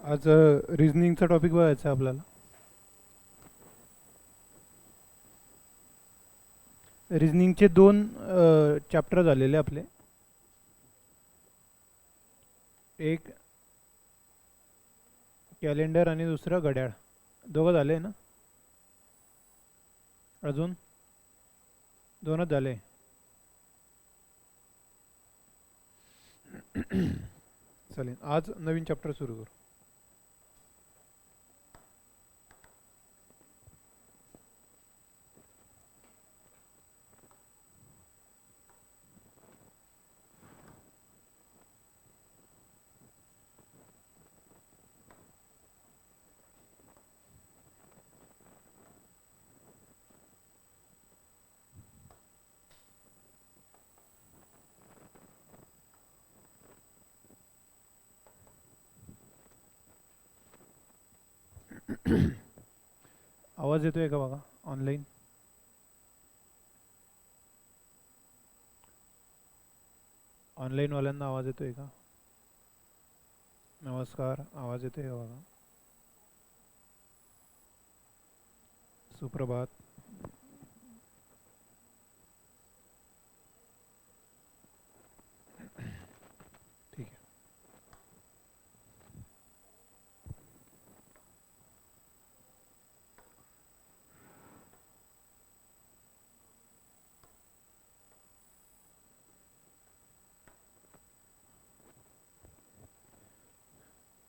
आज रिझनिंगचा टॉपिक बघायचा आहे आपल्याला. रिझनिंगचे दोन चॅप्टर झालेले आपले. एक कॅलेंडर आणि दुसरं घड्याळ. दोघं झाले ना? अजून दोनच झाले. चालेल, आज नवीन चॅप्टर सुरू करू. आवाज येतोय का बघा ऑनलाईन? ऑनलाईनवाल्यांना आवाज येतोय का? नमस्कार, आवाज येतोय का बघा? सुप्रभात. ठीक आहे.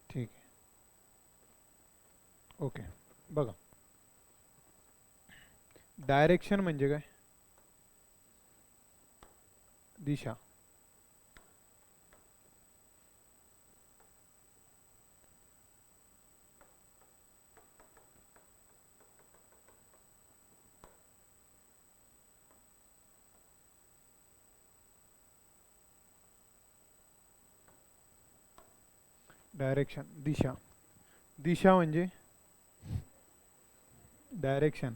ठीक आहे. ओके, बघा. डायरेक्शन म्हणजे काय? दिशा. डायरेक्शन, दिशा. दिशा म्हणजे डायरेक्शन.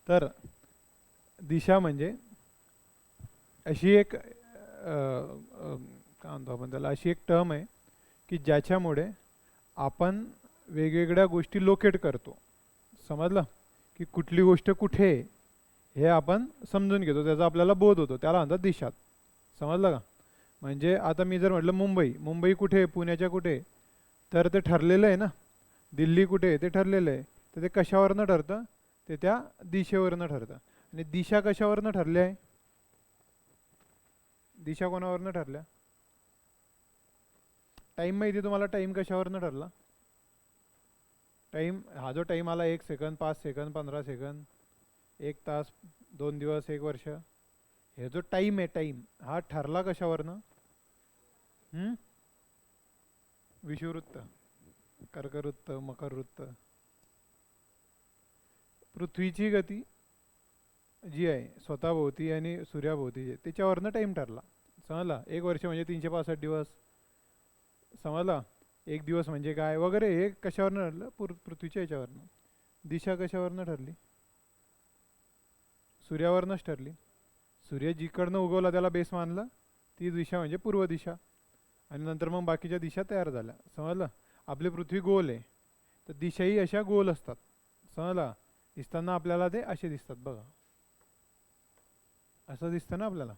तर दिशा म्हणजे अशी एक काय म्हणतो आपण त्याला, अशी एक टर्म आहे की ज्याच्यामुळे आपण वेगवेगळ्या गोष्टी लोकेट करतो. समजलं? की कुठली गोष्ट कुठे आहे हे आपण समजून घेतो, त्याचा आपल्याला बोध होतो, त्याला म्हणतात दिशा. समजलं का? म्हणजे आता मी जर म्हटलं मुंबई, मुंबई कुठे आहे, पुण्याच्या कुठे आहे, तर ते ठरलेलं आहे ना. दिल्ली कुठे आहे ते ठरलेलं आहे. तर ते कशावरनं ठरतं? ते त्या दिशेवरनं ठरतं. आणि दिशा कशावरनं ठरली आहे? दिशा कोणावरनं ठरल्या? टाईम माहिती आहे तुम्हाला? टाईम कशावरनं ठरला? टाईम, हा जो टाईम आला, 1 सेकंद, 5 सेकंद, 15 सेकंद, 1 तास, 2 दिवस, 1 वर्ष, हे जो टाईम आहे, टाईम हा ठरला कशावरनं? विषुववृत्त, कर्कवृत्त, मकरवृत्त. पृथ्वीची गती जी आहे स्वतःभोवती आणि सूर्याभोवती जे, त्याच्यावरनं टाईम ठरला. समजला? 1 वर्ष म्हणजे 365 दिवस. समजला? 1 दिवस म्हणजे काय वगैरे, हे कशावरनं ठरलं? पृथ्वीच्या याच्यावरनं. दिशा कशावरनं ठरली? सूर्यावरनंच ठरली. सूर्य जिकडनं उगवला त्याला बेस मानलं, ती दिशा म्हणजे पूर्व दिशा. आणि नंतर मग बाकीच्या दिशा तयार झाल्या. समजलं? आपली पृथ्वी गोल आहे, तर दिशाही अशा गोल असतात. समजला? दिसताना आपल्याला ते असे दिसतात बघा, असं दिसतं ना आपल्याला.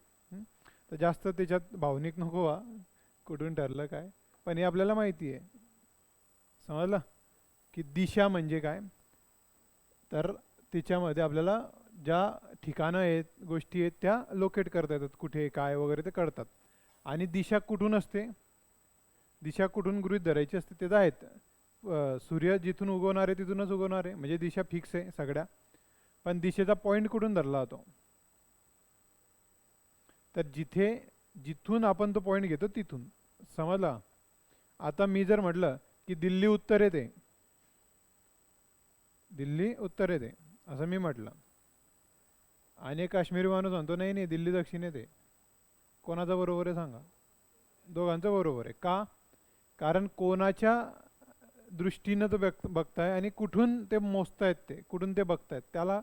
तर जास्त त्याच्यात भावनिक नको व्हा, कुठून ठरलं काय, पण हे आपल्याला माहिती आहे. समजलं? की दिशा म्हणजे काय, तर तिच्यामध्ये आपल्याला ज्या ठिकाणं आहेत, गोष्टी आहेत, त्या लोकेट करता येतात, कुठे काय वगैरे ते कळतात. आणि दिशा कुठून असते? दिशा कुठून गृहीत धरायची असते ते तर आहेत. सूर्य जिथून उगवणार आहे तिथूनच उगवणार आहे, म्हणजे दिशा फिक्स आहे सगळ्या. पण दिशेचा पॉईंट कुठून धरला होतो? तर जिथे, जिथून आपण तो पॉईंट घेतो तिथून. समजला? आता मी जर म्हटलं की दिल्ली उत्तरेत आहे, दिल्ली उत्तरेत आहे असं मी म्हटलं, आणि काश्मीरी माणूस म्हणतो नाही नाही दिल्ली दक्षिणेत आहे, कोणाचा बरोबर आहे सांगा? दोघांचं बरोबर आहे. का? कारण कोणाच्या दृष्टीनं तो बघताय आणि कुठून ते मोजतायत, ते कुठून ते बघतायत, त्याला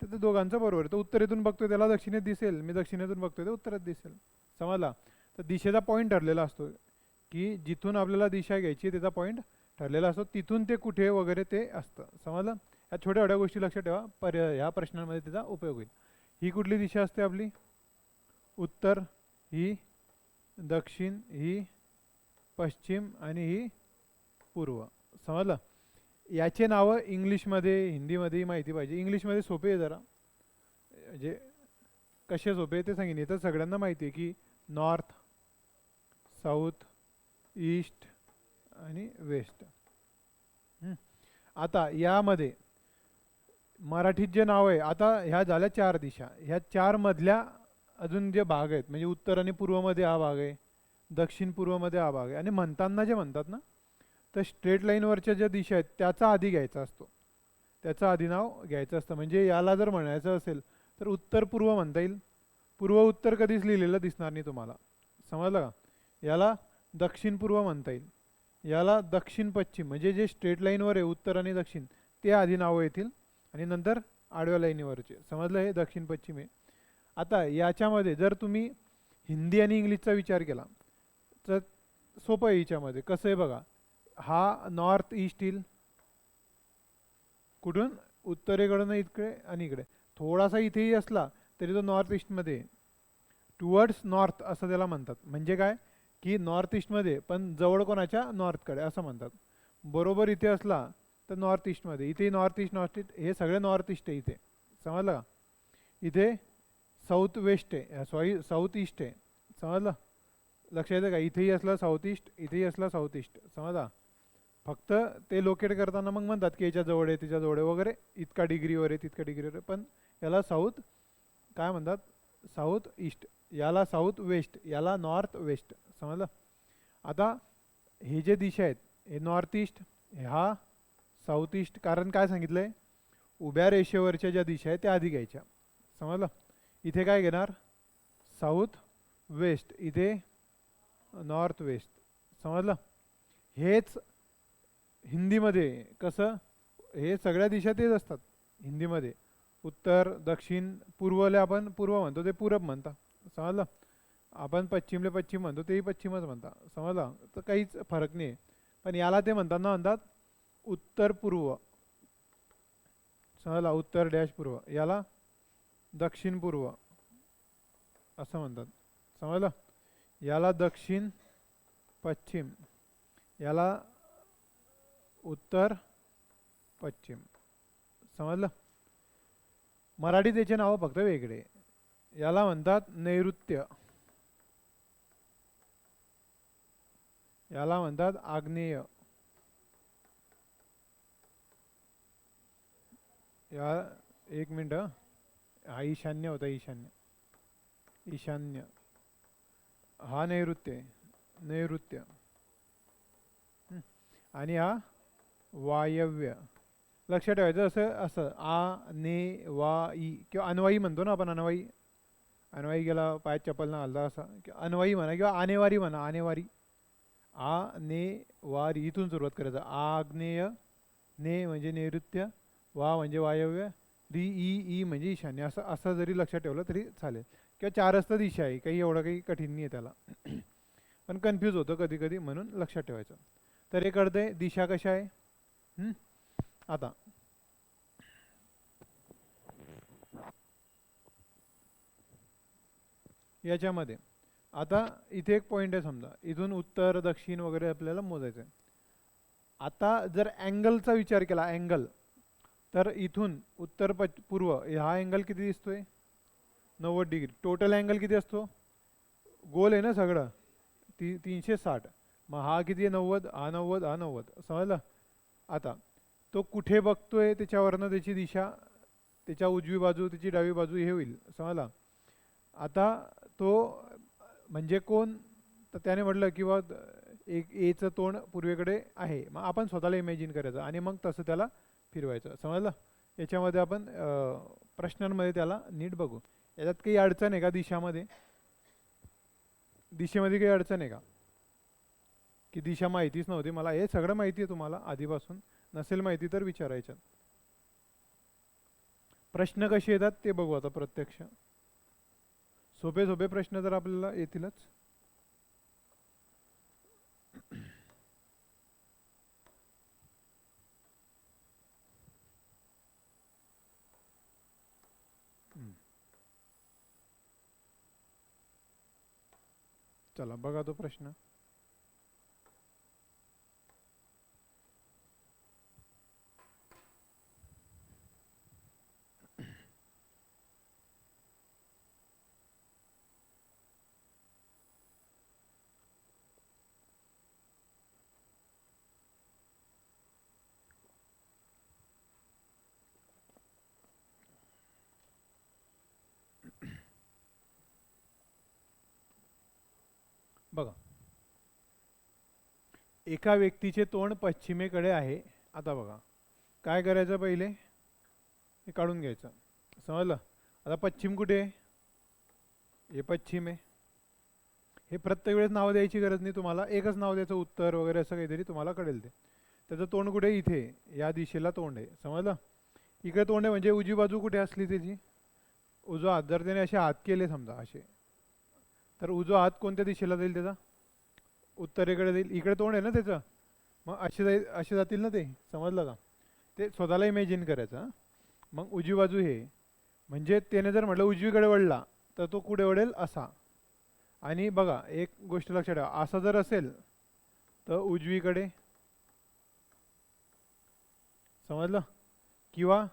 ते दोघांचं बरोबर आहे. तो उत्तरेतून बघतोय त्याला दक्षिणेत दिसेल, मी दक्षिणेतून बघतोय ते उत्तरेत दिसेल. समजला? तर दिशेचा पॉईंट ठरलेला असतो की जिथून आपल्याला दिशा घ्यायची त्याचा पॉईंट ठरलेला असतो, तिथून ते कुठे वगैरे ते असतं. समजलं? या छोट्या छोट्या गोष्टी लक्षात ठेवा, ह्या प्रश्नांमध्ये त्याचा उपयोग होईल. ही कुठली दिशा असते आपली? उत्तर, ही दक्षिण, ही पश्चिम आणि ही पूर्व. समजलं? याचे नावं इंग्लिशमध्ये हिंदीमध्येही माहिती पाहिजे. इंग्लिशमध्ये सोपे आहे जरा, म्हणजे कसे सोपे ते सांगेन. तर सगळ्यांना माहिती आहे की नॉर्थ, साऊथ, ईस्ट आणि वेस्ट. आता यामध्ये मराठीत जे नाव आहे, आता ह्या झाल्या 4 दिशा. ह्या 4 मधल्या अजून जे भाग आहेत, म्हणजे उत्तर आणि पूर्वमध्ये हा भाग आहे, दक्षिण पूर्वमध्ये हा भाग आहे. आणि म्हणताना जे म्हणतात ना, तर स्ट्रेट लाईनवरच्या ज्या दिशा आहेत त्याचा आधी घ्यायचा असतो, त्याचं आधी नाव घ्यायचं असतं. म्हणजे याला जर म्हणायचं असेल तर उत्तर पूर्व म्हणता येईल. पूर्व उत्तर कधीच लिहिलेलं दिसणार नाही तुम्हाला. समजलं का? याला दक्षिण पूर्व म्हणता येईल. याला दक्षिण पश्चिम, म्हणजे जे स्ट्रेट लाईनवर आहे उत्तर आणि दक्षिण ते आधी नावं येतील आणि नंतर आडव्या लाईनीवरचे. समजलं? हे दक्षिण पश्चिम आहे. आता याच्यामध्ये जर तुम्ही हिंदी आणि इंग्लिशचा विचार केला तर सोपं आहे. याच्यामध्ये कसं आहे बघा, हा नॉर्थ ईस्ट येईल. कुठून? उत्तरेकडून इकडे आणि इकडे थोडासा इथेही असला तरी तो नॉर्थ ईस्टमध्ये, टुवर्ड्स नॉर्थ असं त्याला म्हणतात. म्हणजे काय की नॉर्थ ईस्टमध्ये, पण जवळ कोणाच्या? नॉर्थकडे असं म्हणतात. बरोबर इथे असला तर नॉर्थ ईस्टमध्ये, इथे नॉर्थ ईस्ट, नॉर्थ ईस्ट हे सगळे नॉर्थ ईस्ट आहे इथे. समजलं का? इथे साऊथ वेस्ट आहे, सॉरी साऊथ ईस्ट आहे. समजलं? लक्षात येतं का? इथेही असला साऊथ ईस्ट, इथेही असला साऊथ ईस्ट. समजा, फक्त ते लोकेट करताना मग म्हणतात की याच्या जवळ आहे, तिच्या जवळ आहे वगैरे, इतका डिग्रीवर आहे, तितका डिग्रीवर आहे. पण याला साऊथ काय म्हणतात? South east. याला साऊथ वेस्ट, याला नॉर्थ वेस्ट. समजलं? आता हे जे दिशा आहेत, हे नॉर्थ ईस्ट, हा साऊथ ईस्ट. कारण काय सांगितलं आहे? उभ्या रेषेवरच्या ज्या दिशा आहेत त्या आधी घ्यायच्या. समजलं? इथे काय घेणार? साऊथ वेस्ट, इथे नॉर्थ वेस्ट. समजलं? हेच हिंदीमध्ये कसं, हे सगळ्या दिशा तेच असतात हिंदीमध्ये. उत्तर, दक्षिण, पूर्वला आपण पूर्व म्हणतो, ते पूरब म्हणता. समजलं? आपण पश्चिमले पश्चिम म्हणतो, तेही पश्चिमच म्हणता. समजलं? तर काहीच फरक नाही. पण याला ते म्हणताना म्हणतात उत्तर पूर्व. समजला? उत्तर डॅश पूर्व. याला दक्षिण पूर्व असं म्हणतात. समजलं? याला दक्षिण पश्चिम, याला उत्तर पश्चिम. समजलं? मराठीत याचे नाव फक्त वेगळे. याला म्हणतात नैऋत्य, याला म्हणतात आग्नेय, या एक मिनिट, हा ईशान्य होता, ईशान्य, ईशान्य. हा नैऋत्य, नैऋत्य. आणि हा वायव्य. लक्षात ठेवायचं असं असं आ ने वा ई, किंवा अनवाई म्हणतो ना आपण. अनवाई, अनवाई गेला पायात चप्पल ना घालता असा, अनवाई म्हणा किंवा आनेवारी म्हणा. आनेवारी, आ ने वारी, इथून सुरुवात करायचं. आग्नेय, ने म्हणजे नैऋत्य, वा म्हणजे वायव्य, री ई, ई म्हणजे ईशान्य. असं असं जरी लक्षात ठेवलं तरी चालेल. किंवा 4च तर दिशा आहे, काही एवढं काही कठीण नाही आहे त्याला. पण कन्फ्यूज होतं कधी कधी, म्हणून लक्षात ठेवायचं. तर हे कळतंय दिशा कशा आहे. आता याच्यामध्ये आता इथे एक पॉईंट आहे. समजा इथून उत्तर दक्षिण वगैरे आपल्याला मोजायचं आहे. आता जर अँगलचा विचार केला, अँगल, तर इथून उत्तर पूर्व हा अँगल किती दिसतोय? 90 डिग्री. टोटल अँगल किती असतो? गोल आहे ना सगळं, 360. मग हा किती आहे? 90. हा 90, हा 90. समजलं? आता तो कुठे बघतोय त्याच्यावरनं त्याची दिशा, त्याच्या उजवी बाजू, त्याची डावी बाजू हे होईल. समजला? आता तो म्हणजे कोण? तर त्याने म्हटलं की बा एक एचं तोंड पूर्वेकडे आहे. मग आपण स्वतःला इमॅजिन करायचं आणि मग तसं त्याला फिरवायचं. समजलं? याच्यामध्ये आपण प्रश्नांमध्ये त्याला नीट बघू. याच्यात काही अडचण आहे का दिशामध्ये? दिशेमध्ये काही अडचण आहे का? की दिशा माहितीच नव्हती मला? हे सगळं माहिती आहे तुम्हाला आधीपासून. नसेल माहिती तर विचारायचं. प्रश्न कसे येतात ते बघू आता प्रत्यक्ष. सोपे सोपे प्रश्न तर आपल्याला येतीलच. चला बघा तो प्रश्न. बघा, एका व्यक्तीचे तोंड पश्चिमेकडे आहे. आता बघा काय करायचं, पहिले हे काढून घ्यायचं. समजलं? आता पश्चिम कुठे आहे? हे पश्चिम आहे. हे प्रत्येक वेळेस नाव द्यायची गरज नाही तुम्हाला, एकच नाव द्यायचं, उत्तर वगैरे असं काहीतरी तुम्हाला कळेल ते. त्याचं तोंड कुठे? इथे, या दिशेला तोंड आहे. समजलं? इकडे तोंड आहे म्हणजे उजवी बाजू कुठे असली त्याची? उजवा हात. जर त्याने असे हात केले समजा असे, तर उजवा हात कोणत्या दिशेला जाईल त्याचा? उत्तरेकडे जाईल. इकडे तोंड आहे ना त्याचं, मग असे जाईल, असे जातील ना ते. समजलं का? ते स्वतःला इमॅजिन करायचं हं. मग उजवी बाजू हे, म्हणजे त्याने जर म्हटलं उजवीकडे वळला तर तो कुठे वळेल? असा. आणि बघा एक गोष्ट लक्षात ठेवा, असा जर असेल तर उजवीकडे. समजलं? किंवा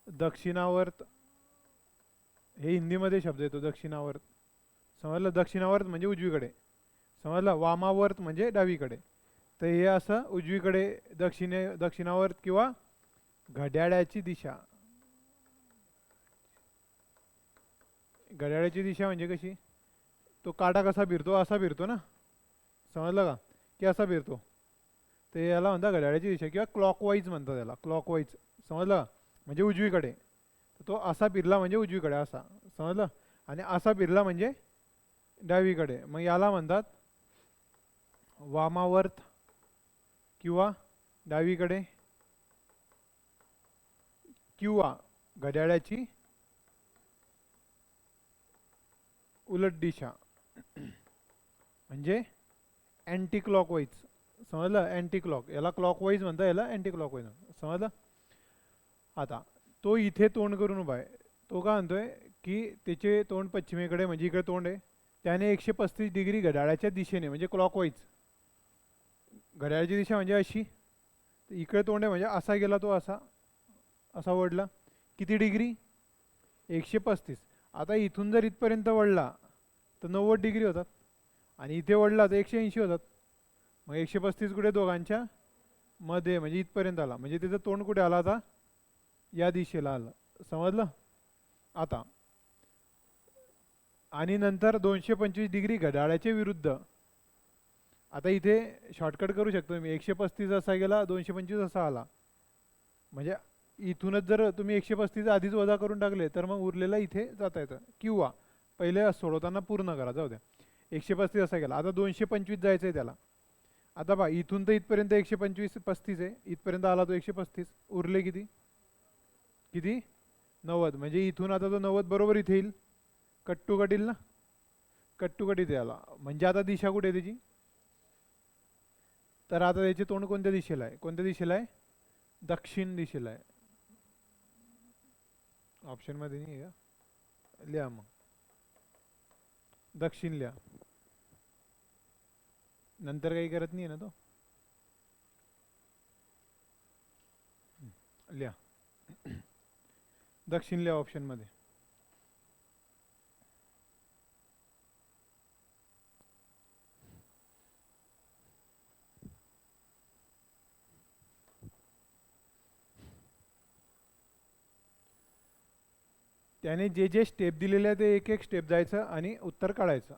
दक्षिणावर्त, हे हिंदीमध्ये शब्द येतो दक्षिणावर्त. समजलं? दक्षिणावर्त म्हणजे उजवीकडे. समजलं? वामावर्त म्हणजे डावीकडे. तर हे असं उजवीकडे, दक्षिणावर्त किंवा घड्याळाची दिशा. घड्याळाची दिशा म्हणजे कशी? तो काटा कसा फिरतो? असा फिरतो ना. समजलं का? की असा फिरतो. ते याला म्हणतात घड्याळाची दिशा, किंवा क्लॉकवाईज म्हणतात त्याला, क्लॉकवाईज. समजलं? म्हणजे उजवीकडे. तो असा फिरला म्हणजे उजवीकडे असा. समजलं? आणि असा फिरला म्हणजे डावीकडे. मग याला म्हणतात वामावर्त किंवा डावीकडे किंवा घड्याळाची उलट दिशा, म्हणजे अँटी क्लॉकवाईज. समजलं? अँटी क्लॉक, याला क्लॉकवाईज म्हणतात, याला अँटी क्लॉकवाईज म्हणतात. समजलं? आता तो इथे तोंड करून उभा आहे. तो काय म्हणतोय की त्याचे तोंड पश्चिमेकडे म्हणजे इकडे तोंड आहे. त्याने 135 डिग्री घड्याळाच्या दिशेने म्हणजे क्लॉकवाईज. घड्याळाची दिशा म्हणजे अशी, इकडे तोंड आहे म्हणजे असा गेला तो, असा असा वळला. किती डिग्री? 135. आता इथून जर इथपर्यंत वळला तर 90 डिग्री होतात, आणि इथे वळला तर 180 होतात. मग 135 कुठे? दोघांच्या मध्ये, म्हणजे इथपर्यंत आला. म्हणजे त्याचं तोंड कुठे आला? आता या दिशेला आलं. समजलं? आता आणि नंतर 225 डिग्री घड्याळाच्या विरुद्ध. आता इथे शॉर्टकट करू शकतो मी, 135 असा गेला, 225 असा आला. म्हणजे इथूनच जर तुम्ही 135 आधीच वजा करून टाकले तर मग उरलेला इथे जाता येतं. किंवा पहिले सोडवताना पूर्ण करा, जाऊ द्या. 135 असा गेला, आता 225 जायचं आहे त्याला. आता पहा, इथून तर इथपर्यंत 135 आहे, इथपर्यंत आला तो 135. उरले किती? किती? 90. म्हणजे इथून आता तो 90 बरोबर इथे येईल, कट टू कट येईल ना. कट टू कट इथे आला. म्हणजे आता दिशा कुठे आहे त्याची? तर आता त्याचे तोंड कोणत्या दिशेला आहे? कोणत्या दिशेला आहे? दक्षिण दिशेला आहे. ऑप्शन मध्ये नाही आहे का? लिहा मग, दक्षिण लिहा. नंतर काही करत नाही ना तो. लिहा दक्षिण लिहा ऑप्शन मध्ये. त्याने जे जे स्टेप दिलेले आहे ते एक एक स्टेप जायचं आणि उत्तर काढायचं.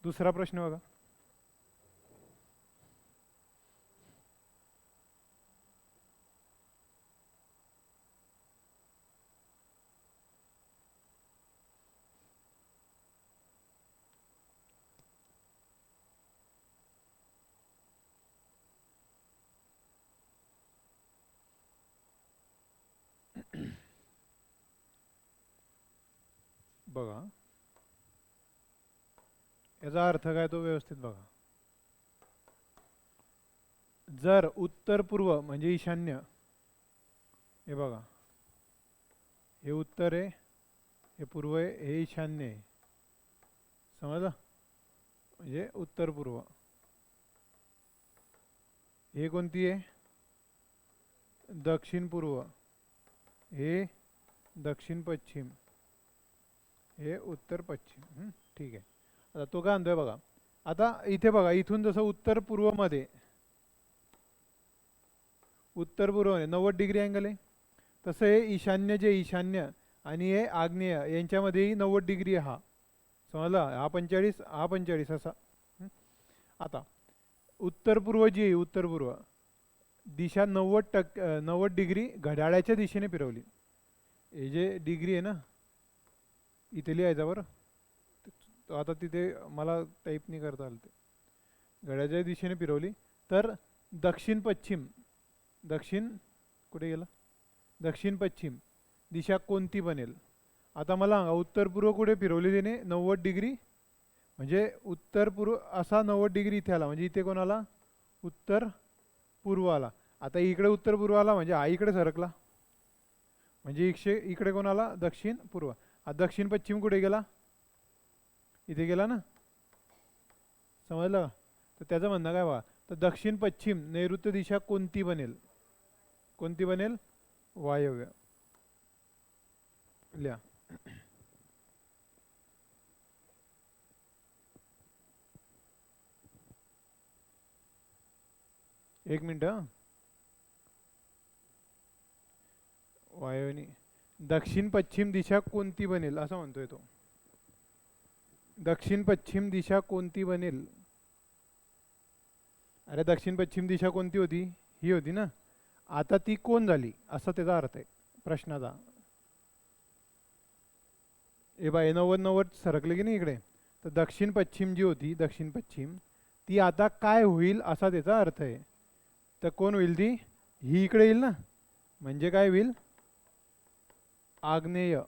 दुसरा प्रश्न बघा. बघा, याचा अर्थ काय तो व्यवस्थित बघा. जर उत्तर पूर्व म्हणजे ईशान्य, हे बघा, हे उत्तर आहे, हे पूर्व आहे, हे ईशान्य आहे. समजलं? म्हणजे उत्तर पूर्व. हे कोणती आहे? दक्षिण पूर्व. हे दक्षिण पश्चिम. हे उत्तर पश्चिम. ठीक आहे. आता तो काय म्हणतोय बघा. आता इथे बघा, इथून जसं उत्तर पूर्व मध्ये, उत्तर पूर्व 90 डिग्री अँगल आहे, तसं हे ईशान्य, जे ईशान्य आणि हे आग्नेय यांच्यामध्येही 90 डिग्री हा. समजला? हा 45, हा 45 असा. आता उत्तर पूर्व जी आहे, उत्तर पूर्व दिशा 90 डिग्री घड्याळाच्या दिशेने फिरवली. हे जे डिग्री आहे ना, इथे लिहायचा बरं. तो आता तिथे मला टाईप नाही करता आलं. ते घड्याळाच्या दिशेने फिरवली तर दक्षिण पश्चिम, दक्षिण कुठे गेला, दक्षिण पश्चिम दिशा कोणती बनेल? आता मला सांगा, उत्तर पूर्व कुठे फिरवली त्याने? 90 डिग्री. म्हणजे उत्तर पूर्व असा 90 डिग्री इथे आला, म्हणजे इथे कोणाला? उत्तर पूर्व आला. आता इकडे उत्तर पूर्व आला म्हणजे हा इकडे सरकला, म्हणजे इकडे कोणाला? दक्षिण पूर्व. हा दक्षिण पश्चिम कुठे गेला? इथे गेला ना. समजलं? तर त्याचं म्हणणं काय बघा, तर दक्षिण पश्चिम नैऋत्य दिशा कोणती बनेल? कोणती बनेल? वायव्य. लिहा. एक मिनिट. वायव्य. दक्षिण पश्चिम दिशा कोणती बनेल असं म्हणतोय तो. दक्षिण पश्चिम दिशा कोणती बनेल? अरे दक्षिण पश्चिम दिशा कोणती होती? ही होती ना. आता ती कोण झाली असा त्याचा अर्थ आहे प्रश्नाचा. ए बाय 90 सरकले की नाही इकडे, तर दक्षिण पश्चिम जी होती, दक्षिण पश्चिम, ती आता काय होईल असा त्याचा अर्थ आहे. तर कोण होईल ती? ही इकडे येईल ना, म्हणजे काय होईल? आग्नेय.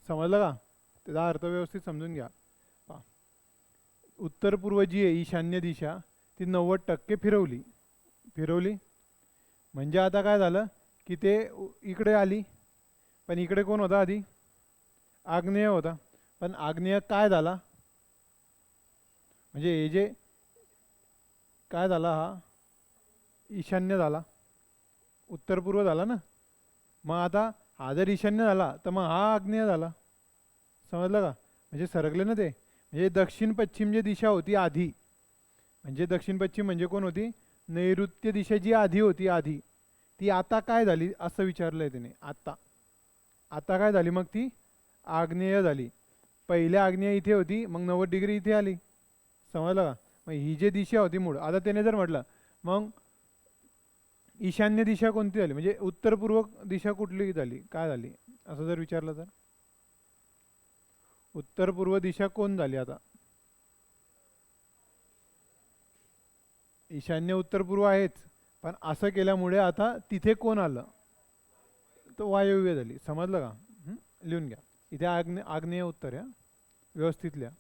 समजलं का? त्याचा अर्थ व्यवस्थित समजून घ्या. उत्तर पूर्व जी आहे ईशान्य दिशा, ती 90% फिरवली म्हणजे आता काय झालं की ते इकडे आली. पण इकडे कोण होता आधी? आग्नेय होता. पण आग्नेय काय झाला? म्हणजे हे जे काय झाला, हा ईशान्य झाला, उत्तर पूर्व झाला ना. मग आता हा जर ईशान्य झाला तर मग हा आग्नेय झाला. समजलं का? म्हणजे सरकले ना ते. म्हणजे दक्षिण पश्चिम जी दिशा होती आधी, म्हणजे दक्षिण पश्चिम म्हणजे कोण होती? नैऋत्य दिशा जी आधी होती, आधी ती आता काय झाली असं विचारलंय त्याने. आता काय झाली? मग ती आग्नेय झाली. पहिले आग्नेय इथे होती, मग 90 डिग्री इथे आली. समजलं का? मग ही जी दिशा होती मूळ, आता त्याने जर म्हटलं मग ईशान्य दिशा कोणती झाली, म्हणजे उत्तर पूर्व दिशा कुठली झाली, काय झाली असं जर विचारलं तर उत्तर पूर्व दिशा कोण झाली? आता ईशान्य उत्तर पूर्व आहेच, पण असं केल्यामुळे आता तिथे कोण आलं? तर वायव्य झाली. समजलं का? लिहून घ्या. इथे आग्नेय उत्तर आहे, व्यवस्थित लिहा.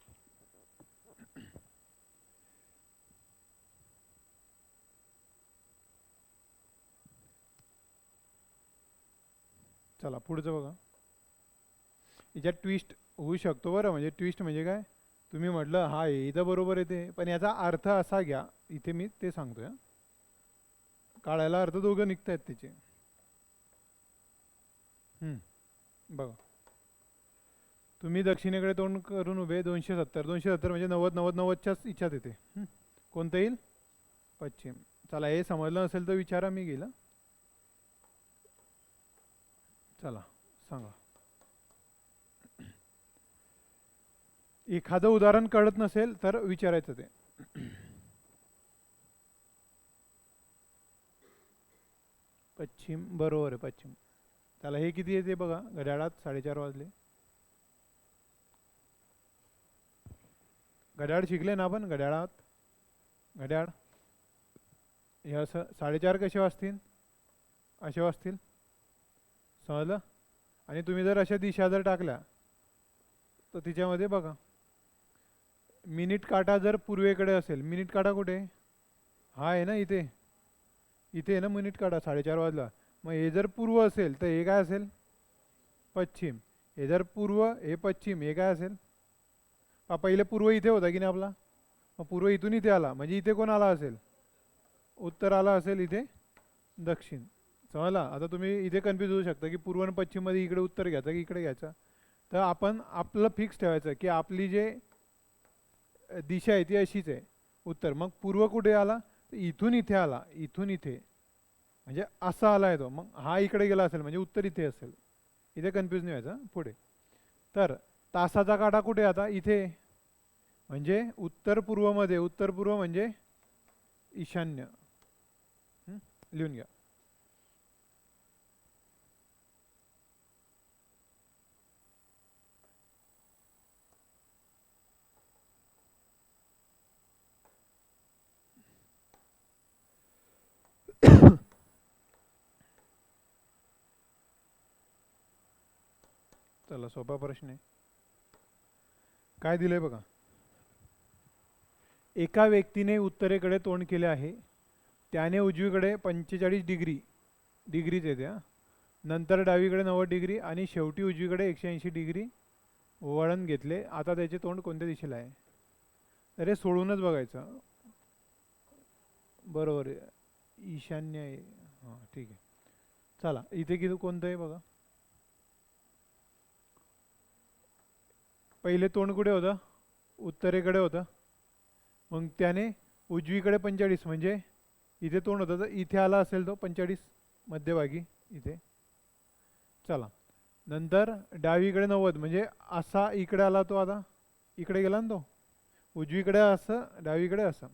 चला पुढचं बघा. याच्यात ट्विस्ट होऊ शकतो बरं. म्हणजे ट्विस्ट म्हणजे काय? तुम्ही म्हटलं हा इथं बरोबर येते, पण याचा अर्थ असा घ्या. इथे मी ते सांगतोय. काढायला अर्थ दोघं निघतायत त्याचे. बघा, तुम्ही दक्षिणेकडे तोंड करून उभे, 270 म्हणजे 90 इच्छात येते. कोणतं येईल? पश्चिम. चला हे समजलं नसेल तर विचारा, मी गेला. चला सांगा. एखादं उदाहरण कळत नसेल तर विचारायचं ते. पश्चिम बरोबर आहे, पश्चिम. त्याला हे किती येते बघा, घड्याळात 4:30 वाजले. घड्याळ शिकले ना आपण, घड्याळात घड्याळ हे असं 4:30 कसे वाजतील? असे वाजतील. समजलं? आणि तुम्ही जर अशा दिशा जर टाकल्या तर तिच्यामध्ये बघा मिनिट काटा जर पूर्वेकडे असेल, मिनिट काटा कुठे हा आहे ना, इथे इथे आहे ना मिनिट काटा, 4:30 वाजला. मग हे जर पूर्व असेल तर हे काय असेल, पश्चिम. हे जर पूर्व, हे पश्चिम, हे काय असेल, पहिले पूर्व इथे होता की नाही आपला, मग पूर्व इथून इथे आला म्हणजे इथे कोण आला असेल, उत्तर आला असेल, इथे दक्षिण. समजला. आता तुम्ही इथे कन्फ्यूज होऊ शकता की पूर्व आणि पश्चिम मध्ये इकडे उत्तर घ्यायचं की इकडे घ्यायचं. तर आपण आपलं फिक्स ठेवायचं की आपली जे दिशा आहे ती अशीच आहे, उत्तर. मग पूर्व कुठे आला, तर इथून इथे आला, इथून इथे म्हणजे असा आला आहे तो. मग हा इकडे गेला असेल म्हणजे उत्तर इथे असेल. इथे कन्फ्यूज नाही व्हायचं. पुढे तर तासाचा काटा कुठे आता, इथे, म्हणजे उत्तर पूर्वमध्ये. उत्तर पूर्व म्हणजे ईशान्य. लिहून घ्या. चला सोपा प्रश्न आहे. काय दिलंय बघा. एका व्यक्तीने उत्तरेकडे तोंड केले आहे. त्याने उजवीकडे 45 डिग्रीच येते हा. नंतर डावीकडे 90 डिग्री आणि शेवटी उजवीकडे 180 डिग्री वळण घेतले. आता त्याचे तोंड कोणत्या दिशेला आहे. तर हे सोडूनच बघायचं. बरोबर आहे, ईशान्य आहे. हां ठीक आहे. चला इथे किती कोणतं आहे बघा. पहिले तोंड कुठे होतं, उत्तरेकडे होतं. मग त्याने उजवीकडे 45 म्हणजे इथे तोंड होतं, तर इथे आला असेल तो 45 मध्यभागी इथे. चला नंतर डावीकडे 90 म्हणजे असा इकडे आला तो. आता इकडे गेला ना तो, उजवीकडे असं डावीकडे असं.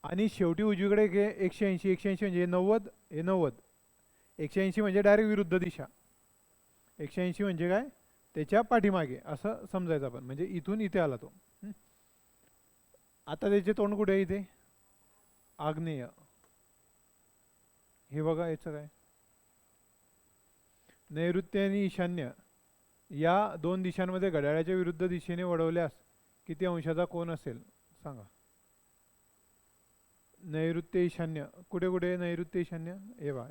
आणि शेवटी उजवीकडे 180. 180 म्हणजे 90, हे 90. 180 म्हणजे डायरेक्ट विरुद्ध दिशा. 180 म्हणजे काय, त्याच्या पाठीमागे असं समजायचं आपण. म्हणजे इथून इथे आला तो. आता त्याचे तोंड कुठे आहे, इथे आग्नेय. हे बघा याचं काय, नैऋत्य आणि ईशान्य या दोन दिशांमध्ये घड्याळाच्या विरुद्ध दिशेने वळवल्यास किती अंशाचा कोन असेल सांगा. नैऋत्य ईशान्य कुठे कुठे, नैऋत्य ईशान्य हे बा,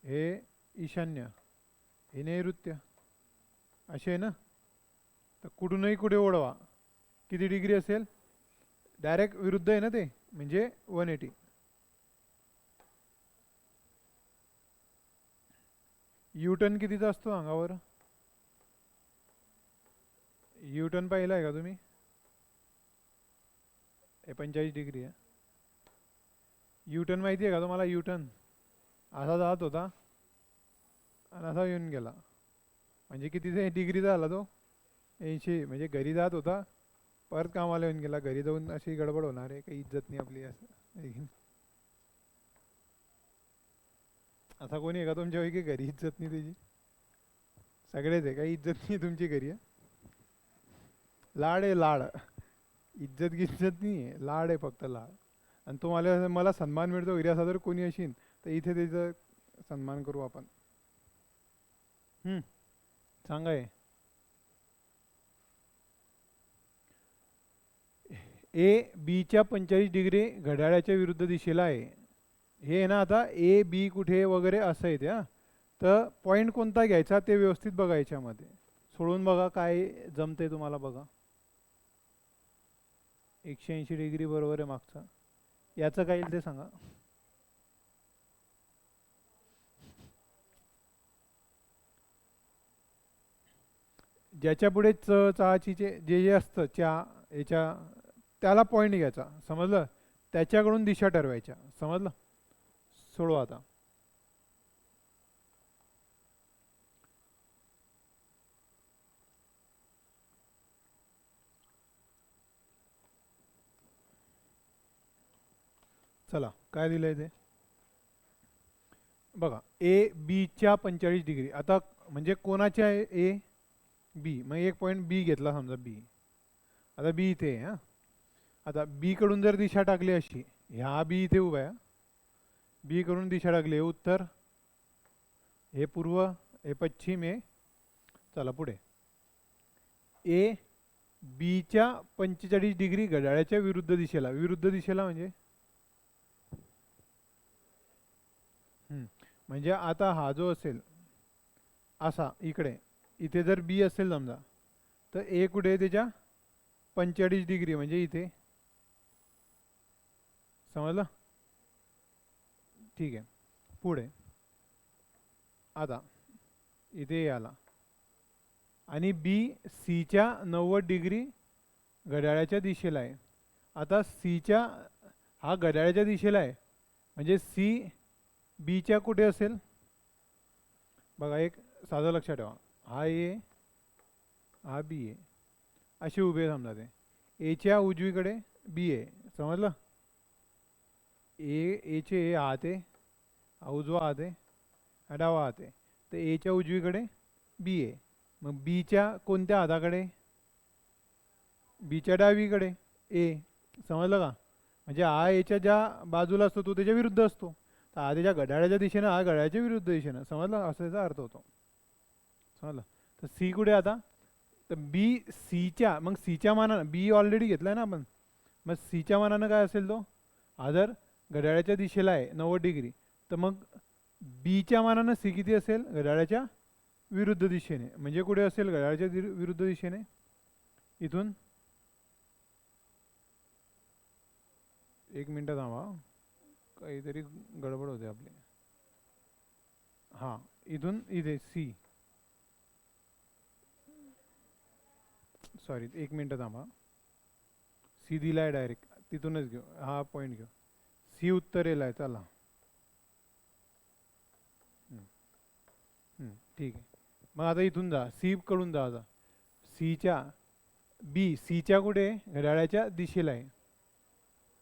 हे ईशान्य, हे नैऋत्य, असे आहे ना. तर कुठूनही कुठे ओढवा किती डिग्री असेल, डायरेक्ट विरुद्ध आहे ना ते, म्हणजे 180. यूटर्न कितीचा असतो अंगावर, यूटर्न पाहिला आहे का तुम्ही. हे 45 डिग्री आहे. यूटर्न माहिती आहे का तुम्हाला, यूटर्न असा जात होता आणि असा येऊन गेला म्हणजे किती डिग्रीचा आला तो, 80. म्हणजे घरी जात होता, परत कामाला येऊन गेला. घरी जाऊन अशी गडबड होणार आहे, काही इज्जत नाही आपली असं. असा कोणी आहे का तुमच्या की घरी इज्जत नाही त्याची, सगळेच आहे, काही इज्जत नाही तुमची घरी. लाड आहे लाड, इज्जत गिज्जत नाही आहे, लाड आहे फक्त लाड. आणि तुम्हाला मला सन्मान मिळतो घरी असा जर कोणी असेल तर इथे त्याचा सन्मान करू आपण. सांगा. ए बीच्या 45 डिग्री घड्याळाच्या विरुद्ध दिशेला आहे. हे ना आता ए बी कुठे वगैरे असं आहे त्या. तर पॉईंट कोणता घ्यायचा ते व्यवस्थित बघा याच्यामध्ये. सोडून बघा काय जमते तुम्हाला बघा. 180 डिग्री बरोबर आहे मागचा. याचं काय येईल ते सांगा. ज्याच्या पुढे चहाचीचे जे जे असतं चहा याच्या, त्याला पॉईंट घ्यायचा. समजलं. त्याच्याकडून दिशा ठरवायच्या. समजलं. सोडवा आता. चला काय दिलंय ते बघा. ए बीच्या 45 डिग्री. आता म्हणजे कोणाचे आहे, ए बी. मग एक पॉईंट बी घेतला समजा, बी. आता बी इथे आहे. आता बी कडून जर दिशा टाकली अशी, ह्या बी इथे उभा आहे, बी कडून दिशा टाकली, हे उत्तर, हे पूर्व, हे पश्चिम आहे. चला पुढे. ए बीच्या 45 डिग्री घड्याळाच्या विरुद्ध दिशेला. विरुद्ध दिशेला म्हणजे म्हणजे आता हा जो असेल असा इकडे, इथे जर बी असेल समजा, तर ए कुठे आहे त्याच्या 45 डिग्री म्हणजे इथे. समजलं? ठीक आहे. पुढे आता इथे ए आला आणि बी सीच्या 90 डिग्री घड्याळाच्या दिशेला आहे. आता सीच्या हा घड्याळाच्या दिशेला आहे म्हणजे सी बीच्या कुठे असेल बघा. एक साधं लक्षात ठेवा, हा ए हा बी आहे, असे उभे समजा. ते एच्या उजवीकडे बी आहे. समजलं? एचे ए हात आहे, हा उजवा हात आहे, हा डावा हात आहे. तर एच्या उजवीकडे बी आहे. मग बीच्या कोणत्या हाताकडे? बीच्या डावीकडे ए. समजलं का? म्हणजे हा एच्या ज्या बाजूला असतो तो त्याच्या विरुद्ध असतो. तर हा त्याच्या घड्याळाच्या दिशेनं, हा घड्याळाच्या विरुद्ध दिशेनं. समजलं? असा याचा अर्थ होतो. समजलं? तर सी कुठे आता? तर बी सीच्या, मग सीच्या मानानं बी ऑलरेडी घेतलाय ना आपण. मग सीच्या मानानं काय असेल तो? हा जर घड्याळाच्या दिशेला आहे 90 डिग्री, तर मग बीच्या मानानं सी किती असेल? घड्याळाच्या विरुद्ध दिशेने. म्हणजे कुठे असेल? घड्याळाच्या विरुद्ध दिशेने. इथून एक मिनटं थांबा, काहीतरी गडबड होते आपली. हां, इथून इथे सी, सॉरी एक मिनटं थांबा. सी दिला आहे डायरेक्ट, तिथूनच घेऊ हा पॉईंट घेऊ. सी उत्तरेला आहे. चला ठीक आहे. मग आता इथून जा, सी कडून जा. आता सीच्या बी सीच्या कुठे? घड्याळाच्या दिशेला आहे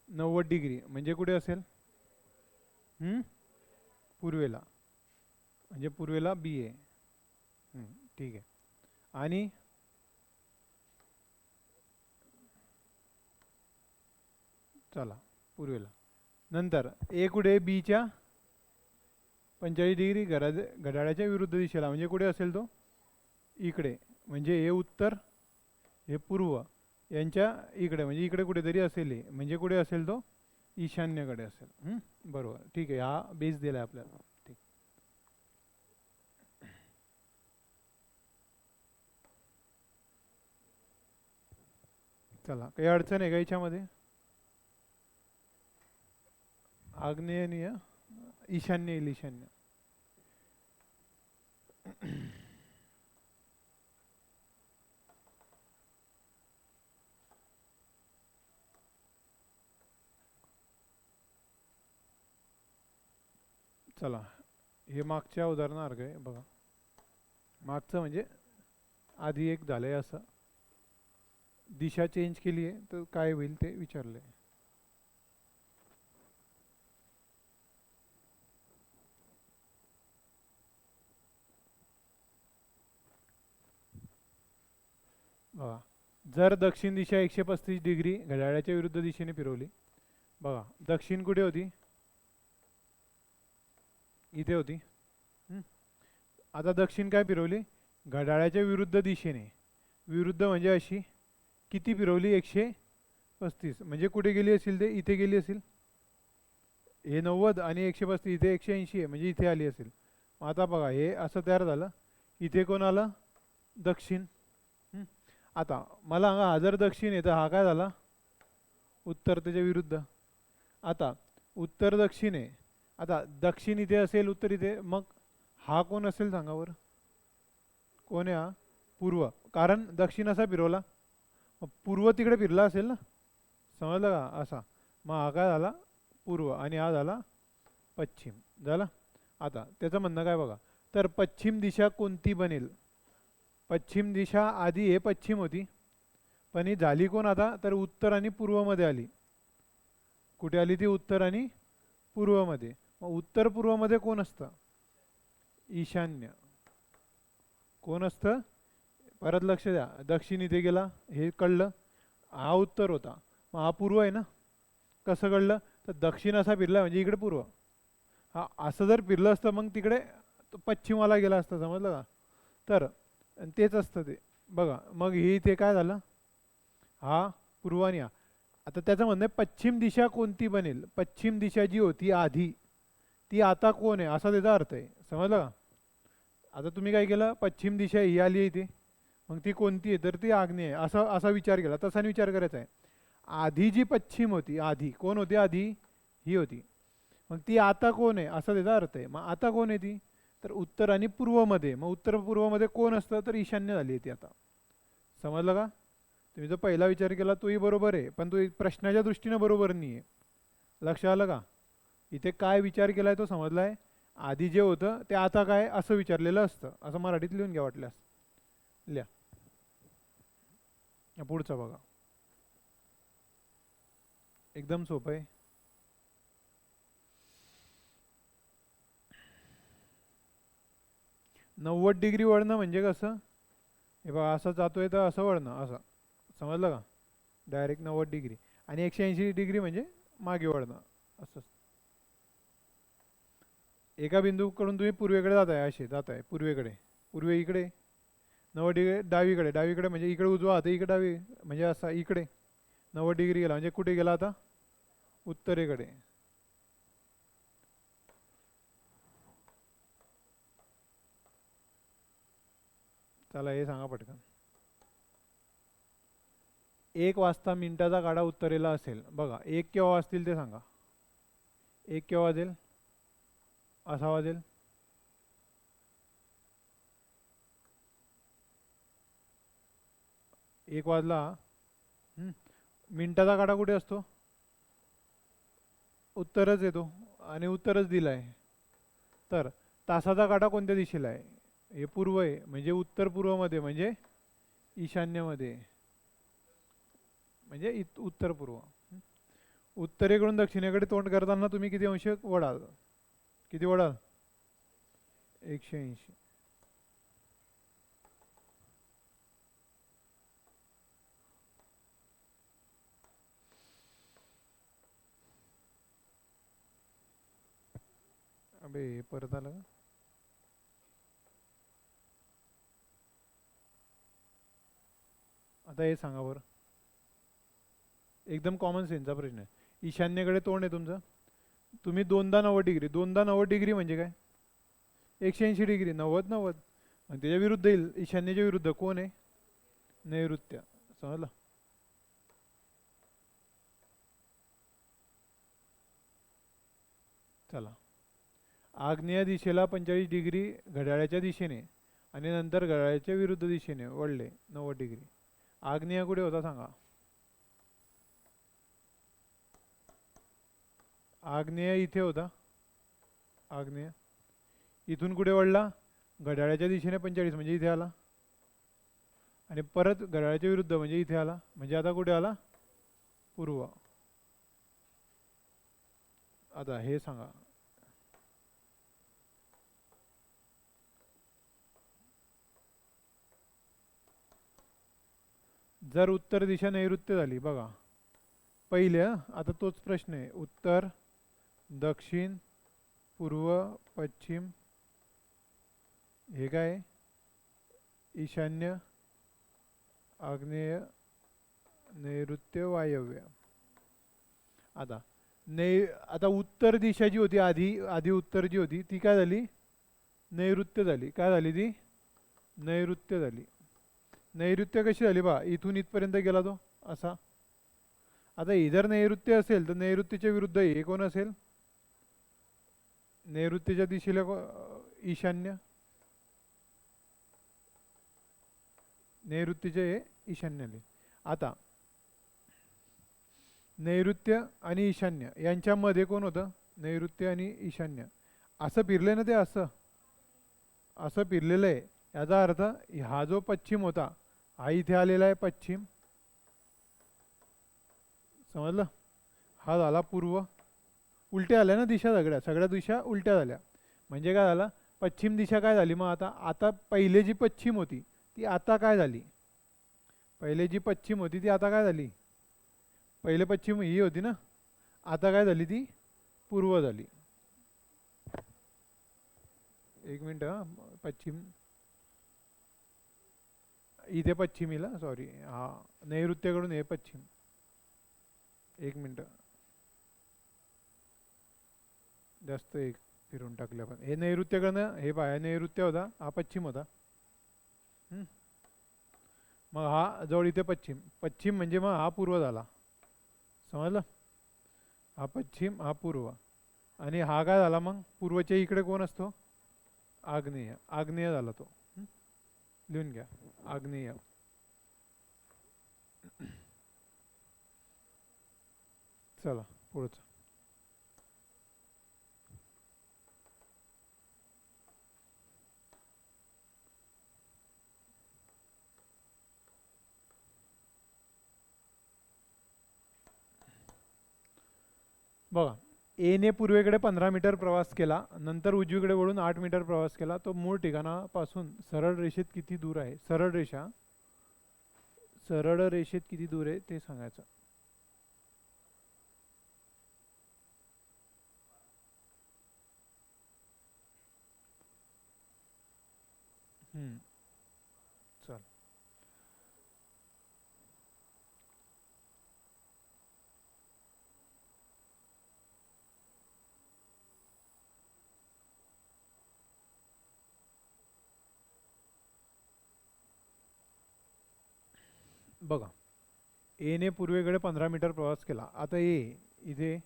90 डिग्री. म्हणजे कुठे असेल? पूर्वेला. म्हणजे पूर्वेला बी आहे. ठीक आहे. आणि चला पूर्वेला. नंतर ए कुठे? बीच्या 45 डिग्री घड्याळाच्या विरुद्ध दिशेला. म्हणजे कुठे असेल तो? इकडे. म्हणजे हे उत्तर, हे पूर्व, यांच्या इकडे. म्हणजे इकडे कुठेतरी असेल हे. म्हणजे कुठे असेल तो? ईशान्येकडे असेल. बरोबर. ठीक आहे. हा बेस दिला आहे आपल्याला. ठीक. चला, काही अडचण आहे का याच्यामध्ये? आग्नेय ईशान्य येईल. ईशान्य. चला, हे मागच्या उदाहरणासारखं आहे बघा. मागचं म्हणजे आधी एक झालंय असं, दिशा चेंज केली आहे तर काय होईल ते विचारलंय. बघा, जर दक्षिण दिशा 135 डिग्री घड्याळाच्या विरुद्ध दिशेने फिरवली. बघा, दक्षिण कुठे होती? इथे होती. आता दक्षिण काय फिरवली? घड्याळाच्या विरुद्ध दिशेने. विरुद्ध म्हणजे अशी किती फिरवली? 135. म्हणजे कुठे गेली असेल? ते इथे गेली असेल. हे 90 आणि 135, इथे 180 आहे म्हणजे इथे आली असेल. आता बघा, हे असं तयार झालं. इथे कोण आलं? दक्षिण. आता मला सांगा, हा जर दक्षिण आहे तर हा काय झाला? उत्तर, त्याच्या विरुद्ध. आता उत्तर दक्षिण आहे. आता दक्षिण इथे असेल, उत्तर इथे. मग हा कोण असेल सांगा बरं? कोण आहे हा? पूर्व. कारण दक्षिण असा फिरवला, पूर्व तिकडे फिरला असेल ना. समजलं का? असा. मग हा काय झाला? पूर्व. आणि हा झाला पश्चिम. झाला. आता त्याचं म्हणणं काय बघा, तर पश्चिम दिशा कोणती बनेल? पश्चिम दिशा आधी हे पश्चिम होती, पण ही झाली कोण आता? तर उत्तर आणि पूर्वमध्ये आली. कुठे आली ती? उत्तर आणि पूर्वमध्ये. मग उत्तर पूर्वमध्ये कोण असतं? ईशान्य. कोण असतं? परत लक्ष द्या, दक्षिण इथे गेला, हे कळलं. हा उत्तर होता, मग हा पूर्व आहे ना. कसं कळलं? तर दक्षिण असा फिरला म्हणजे इकडे पूर्व. हा असं जर फिरलं असतं मग तिकडे पश्चिमाला गेला असतं. समजलं का? तर तेच असतं ते. बघा, मग हे इथे काय झालं? हा पूर्व आणि हा. आता त्याचं म्हणणं आहे पश्चिम दिशा कोणती बनेल, पश्चिम दिशा जी होती आधी ती आता कोण आहे असा त्याचा अर्थ आहे. समजलं का? आता तुम्ही काय केलं, पश्चिम दिशा ही आली आहे इथे, मग ती कोणती आहे तर ती आग्नेय आहे, असा असा विचार केला. तसा विचार करायचा आहे. आधी जी पश्चिम होती, आधी कोण होती, आधी ही होती, मग ती आता कोण आहे असा त्याचा अर्थ आहे. मग आता कोण आहे ती, तर उत्तर आणि पूर्वमध्ये. मग उत्तर पूर्वमध्ये कोण असतं तर ईशान्य झाली ती आता. समजलं का? तुम्ही जो पहिला विचार केला तोही बरोबर आहे, पण तो प्रश्नाच्या दृष्टीने बरोबर नाही आहे. लक्ष आलं का? इथे काय विचार केलाय तो समजलाय. आधी जे होतं ते आता काय असं विचारलेलं असतं, असं मराठीत लिहून घ्या वाटल्यास. लिहा. पुढचा बघा, एकदम सोपं आहे. 90 डिग्री वळणं म्हणजे कसं, हे बघा असं जातोय तर असं वळणं, असं. समजलं का? Direct 90 degree. आणि 180 डिग्री म्हणजे मागे वळणं असं. एका बिंदूकडून तुम्ही पूर्वेकडे जाताय, असे जाताय पूर्वेकडे, पूर्वे इकडे 90 डिग्री, डावीकडे, डावीकडे म्हणजे इकडे उजवा हात इकडे, डावी म्हणजे असा इकडे 90 डिग्री गेला म्हणजे कुठे गेला आता, उत्तरेकडे. चला हे सांगा पटकन. 1 वाजता मिनिटाचा गाडा उत्तरेला असेल, बघा 1 केव्हा वाजतील ते सांगा. 1 केव्हा वाजेल, असा वाजेल. 1 वाजला. मिनिटाचा गाडा कुठे असतो, उत्तरच येतो, आणि उत्तरच दिलाय. तर तासाचा काटा कोणत्या दिशेला आहे, हे पूर्व आहे म्हणजे उत्तर पूर्वमध्ये, म्हणजे ईशान्यमध्ये, म्हणजे उत्तर पूर्व. उत्तरेकडून दक्षिणेकडे तोंड करताना तुम्ही किती अंश वळाल, किती वळाल, 180. अबे परत आलं का? आता हे सांगा बरं, एकदम कॉमन सेन्सचा प्रश्न आहे. ईशान्येकडे तोंड आहे तुमचं, तुम्ही दोनदा 90 डिग्री, दोनदा 90 डिग्री म्हणजे काय, 180 डिग्री, 90 90. आणि त्याच्या विरुद्ध येईल, ईशान्येच्या विरुद्ध कोण आहे, नैऋत्य. समजलं? चला, आग्नेय दिशेला 45 डिग्री घड्याळाच्या दिशेने आणि नंतर घड्याळाच्या विरुद्ध दिशेने वळले 90 डिग्री. आग्नेय कुठे होता सांगा, आग्नेय इथे होता. आग्नेय इथून कुठे वळला, घड्याळाच्या दिशेने 45 म्हणजे इथे आला, आणि परत घड्याळाच्या विरुद्ध म्हणजे इथे आला, म्हणजे आता कुठे आला, पूर्व. आता हे सांगा, जर उत्तर दिशा नैऋत्य झाली, बघा पहिले, आता तोच प्रश्न आहे, उत्तर, दक्षिण, पूर्व, पश्चिम, हे काय, ईशान्य, आग्नेय, नैऋत्य, वायव्य. आता उत्तर दिशा जी होती आधी, आधी उत्तर जी होती ती काय झाली, नैऋत्य झाली. काय झाली ती, नैऋत्य झाली. नैऋत्य कशी झाली बा, इथून इथपर्यंत गेला तो असा. आता इधर नैऋत्य असेल तर नैऋत्यच्या विरुद्ध हे कोण असेल, नैऋत्यच्या दिशेला ईशान्य, नैऋत्यचे हे ईशान्यले. आता नैऋत्य आणि ईशान्य यांच्यामध्ये कोण होतं, नैऋत्य आणि ईशान्य. असं फिरले ना ते, असं असं फिरलेलं आहे. याचा अर्थ हा जो पश्चिम होता हा इथे आलेला आहे पश्चिम, समजलं. हा झाला पूर्व, उलट्या झाल्या ना दिशा, सगळ्या सगळ्या दिशा उलट्या झाल्या. म्हणजे काय झालं, पश्चिम दिशा काय झाली मग आता, आता पहिले जी पश्चिम होती ती आता काय झाली, पहिले जी पश्चिम होती ती आता काय झाली, पहिले पश्चिम ही होती ना, आता काय झाली ती पूर्व झाली. एक मिनिट, पश्चिम इथे पश्चिमेला, सॉरी, हा नैऋत्यकडून हे पश्चिम. एक मिनटं, जास्त एक फिरून टाकले आपण. हे नैऋत्यकडनं, हे पाय नैऋत्य होता, हा पश्चिम होता. हम्म. मग हा जवळ इथे पश्चिम, पश्चिम म्हणजे मग हा पूर्व झाला. समजलं? हा पश्चिम, हा पूर्व. आणि हा काय झाला मग? पूर्वच्या इकडे कोण असतो? आग्नेय. आग्नेय झाला तो. लिहून घ्या, आग्नेय. चला पुढचं. बघा, एने पूर्वेकडे 15 मीटर प्रवास केला, नंतर उजवीकडे वळून 8 मीटर प्रवास केला. तो मूळ ठिकाणापासून सरळ रेषेत किती दूर आहे? सरळ रेषा, सरळ रेषेत किती दूर आहे ते सांगायचं. चल, बघा, एने पूर्वेकडे 15 मीटर प्रवास केला. आता ए इथे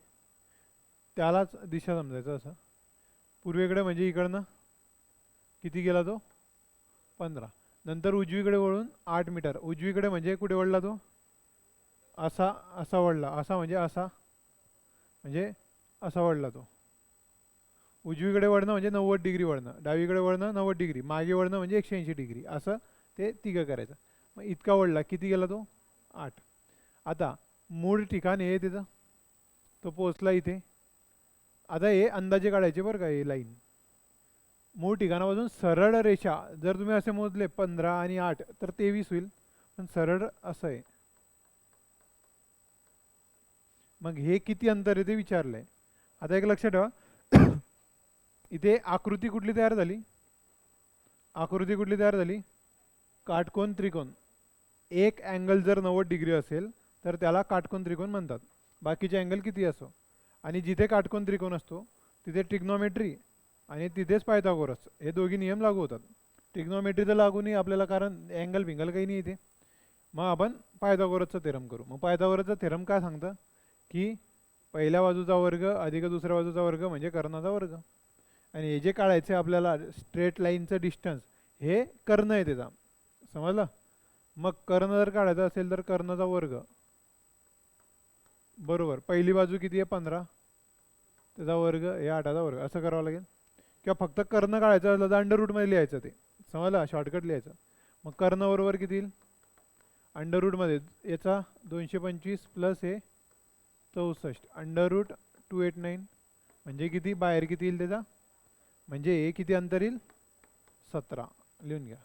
त्यालाच दिशा समजायचं असं. पूर्वेकडे म्हणजे इकडनं किती गेला तो? 15. नंतर उजवीकडे वळून 8 मीटर. उजवीकडे म्हणजे कुठे वळला तो? असा, असा वळला. असा म्हणजे असा, म्हणजे असा वळला तो. उजवीकडे वळणं म्हणजे 90 डिग्री वळणं, डावीकडे वळणं 90 डिग्री, मागे वळणं म्हणजे 180 डिग्री, असं ते तिघं करायचं. मग इतका वळला, किती गेला तो? 8. आता मूळ ठिकाण हे त्याचं, तो पोचला इथे. आता हे अंदाजे काढायचे बरं का, हे लाईन मूळ ठिकाणापासून सरळ रेषा जर तुम्ही असे मोजले 15 आणि 8 तर 23 होईल, पण सरळ असं आहे. मग हे किती अंतर आहे ते विचारलंय. आता एक लक्षात ठेवा, इथे आकृती कुठली तयार झाली? आकृती कुठली तयार झाली? काटकोन त्रिकोण. एक अँगल जर 90 डिग्री असेल तर त्याला काटकोन त्रिकोण म्हणतात, बाकीचे अँगल किती असो. आणि जिथे काटकोन त्रिकोण असतो तिथे ट्रिग्नोमेट्री आणि तिथेच पायथागोरस हे दोघी नियम लागू होतात. ट्रिग्नोमेट्री तर लागू नाही आपल्याला, कारण अँगल भिंगल काही नाही इथे. मग आपण पायथागोरसचा थेरम करू. मग पायथागोरसचा थेरम काय सांगतं की पहिल्या बाजूचा वर्ग अधिक दुसऱ्या बाजूचा वर्ग म्हणजे कर्णाचा वर्ग. आणि हे जे काढायचे आपल्याला स्ट्रेट लाईनचं डिस्टन्स, हे कर्ण आहे त्याचा. समजलं? मग कर्ण जर काढायचा असेल तर कर्णाचा वर्ग बरोबर पहिली बाजू किती आहे? 15, त्याचा वर्ग हे 8चा वर्ग, असं करावं लागेल. किंवा फक्त कर्ण काढायचं असलं तर अंडर रूटमध्ये लिहायचं ते. समजलं? शॉर्टकट लिहायचं. मग कर्ण बरोबर किती येईल? अंडर रूटमध्ये याचा 225 प्लस हे 64, अंडर रूट 289, म्हणजे किती? बाहेर किती येईल त्याचा? म्हणजे हे किती अंतर येईल? 17. लिहून घ्या.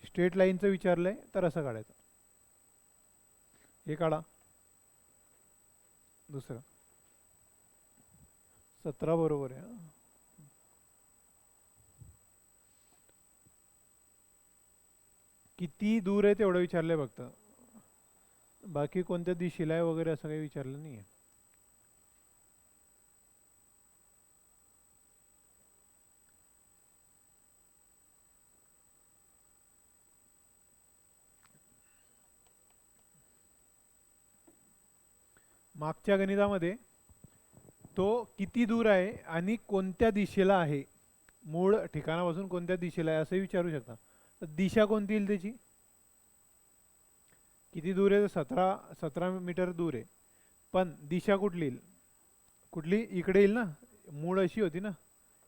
स्ट्रेट लाईनचं विचारलंय तर असं काढायचं. हे काढा दुसरं. 17 बरोबर आहे. किती दूर आहे तेवढं विचारलंय फक्त, बाकी कोणत्या दिशेला आहे वगैरे असं काही विचारलं नाही आहे. मागच्या गणितामध्ये तो किती दूर आहे आणि कोणत्या दिशेला आहे, मूळ ठिकाणापासून कोणत्या दिशेला आहे असं विचारू शकता. तर दिशा कोणती येईल त्याची? किती दूर आहे? 17 मीटर दूर आहे. पण दिशा कुठली येईल? कुठली? इकडे येईल ना, मूळ अशी होती ना,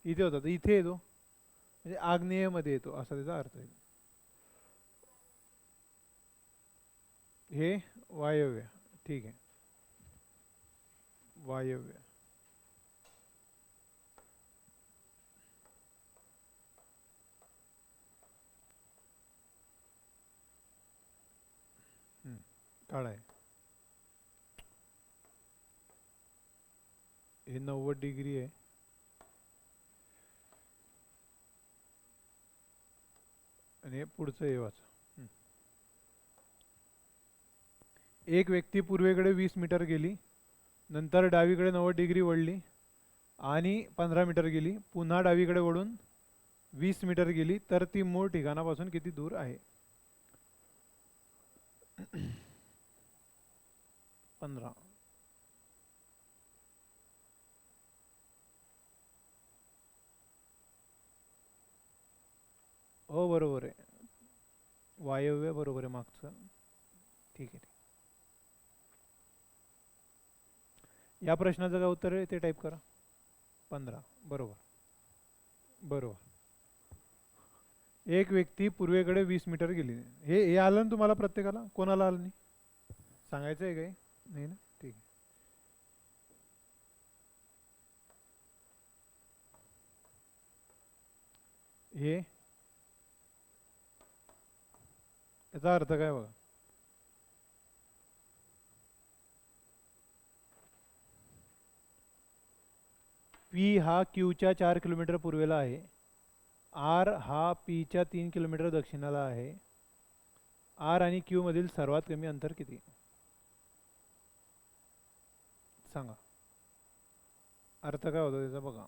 इथे होता तर इथे येतो, म्हणजे आग्नेयमध्ये येतो असा त्याचा अर्थ आहे. हे वायव्य. ठीक आहे, वायव्य. काढा आहे. हे 90 डिग्री आहे आणि हे पुढचं हे वाचा. एक व्यक्ती पूर्वेकडे 20 मीटर गेली, नंतर डावीकडे 90 डिग्री वळली आणि 15 मीटर गेली, पुन्हा डावीकडे वळून 20 मीटर गेली, तर ती मूळ ठिकाणापासून किती दूर आहे? 15. हो बरोबर आहे. वायव्य बरोबर आहे मागचं. ठीक आहे. या प्रश्नाचं काय उत्तर आहे ते टाईप करा. 15 बरोबर. बरोबर. एक व्यक्ती पूर्वेकडे 20 मीटर गेली. हे आलं ना तुम्हाला प्रत्येकाला? कोणाला आलं नाही सांगायचं आहे काही? नाही ना, ठीक आहे. हे याचा अर्थ काय बघा. पी हा क्यूच्या 4 किलोमीटर पूर्वेला आहे. आर हा पीच्या 3 किलोमीटर दक्षिणाला आहे. आर आणि क्यू मधील सर्वात कमी अंतर किती सांगा. अर्थ काय होतो त्याचा बघा.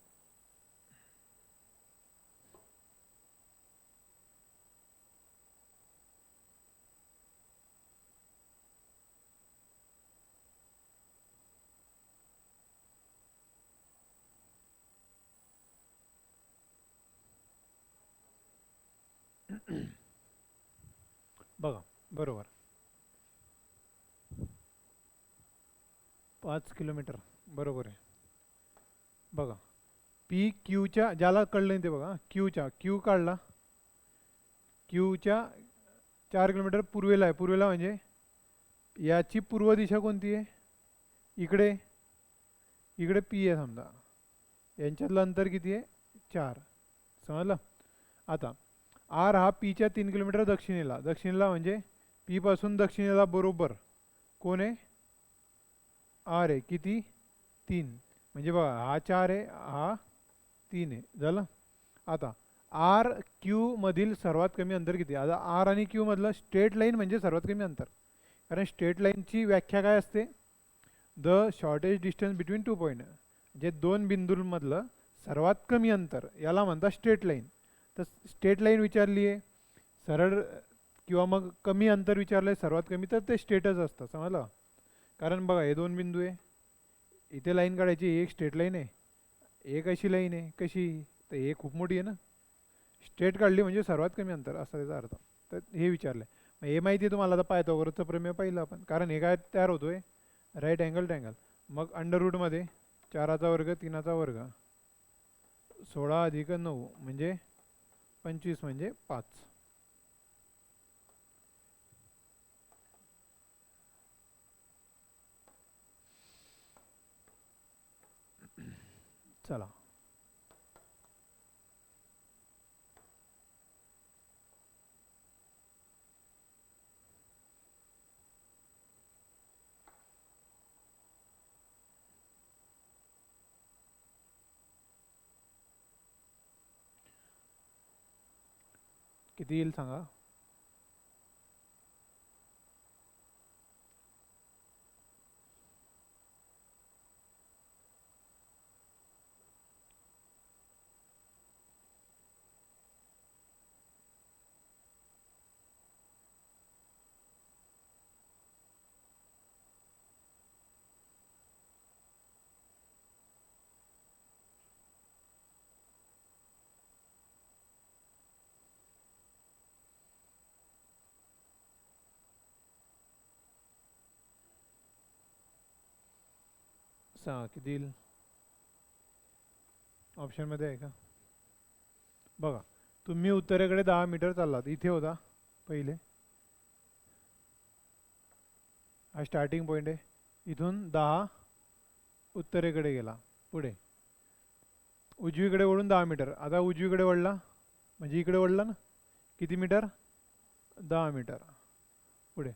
बघा बरोबर. 5 किलोमीटर बरोबर आहे. बघा पी क्यूच्या, ज्याला कळलं नाही ते बघा, क्यू काढला. क्यूच्या 4 किलोमीटर पूर्वेला आहे. पूर्वेला म्हणजे याची पूर्व दिशा कोणती आहे? इकडे. इकडे पी आहे समजा. यांच्यातलं अंतर किती आहे? 4. समजलं. आता आर हा पीच्या 3 किलोमीटर दक्षिणेला. दक्षिणेला म्हणजे पी पासून दक्षिणेला बरोबर कोण आहे? आर आहे. किती? 3. म्हणजे बघा हा 4 आहे, हा 3 आहे. झालं. आता आर क्यू मधील सर्वात कमी अंतर किती? आता आर आणि क्यू मधलं स्ट्रेट लाईन म्हणजे सर्वात कमी अंतर. कारण स्ट्रेट लाईनची व्याख्या काय असते? The shortage distance between 2 point. जे दोन बिंदूंमधलं सर्वात कमी अंतर याला म्हणतात स्ट्रेट लाईन. तर स्ट्रेट लाईन विचारली आहे, सरळ किंवा मग कमी अंतर विचारलं आहे सर्वात कमी, तर ते स्ट्रेटच असतं. समजलं. कारण बघा हे दोन बिंदू आहे, इथे लाईन काढायची. एक स्ट्रेट लाईन आहे, एक अशी लाईन आहे. कशी? तर हे खूप मोठी आहे ना. स्ट्रेट काढली म्हणजे सर्वात कमी अंतर असा त्याचा अर्थ. तर हे विचारलं आहे. मग हे माहिती आहे तुम्हाला. आता पायथागोरसचं प्रमेय पाहिलं आपण. कारण हे काय तयार होतोय? Right angle triangle. मग अंडर रूटमध्ये 4चा वर्ग 3चा वर्ग 16 + 9 म्हणजे 25 म्हणजे 5. चला किती येईल सांगा. किती येईल? ऑप्शनमध्ये आहे का? बघा तुम्ही उत्तरेकडे 10 मीटर चाललात. इथे होता पहिले, हा स्टार्टिंग पॉईंट आहे. इथून 10 उत्तरेकडे गेला. पुढे उजवीकडे वळून 10 मीटर. आता उजवीकडे वळला म्हणजे इकडे वळला ना. किती मीटर? 10 मीटर. पुढे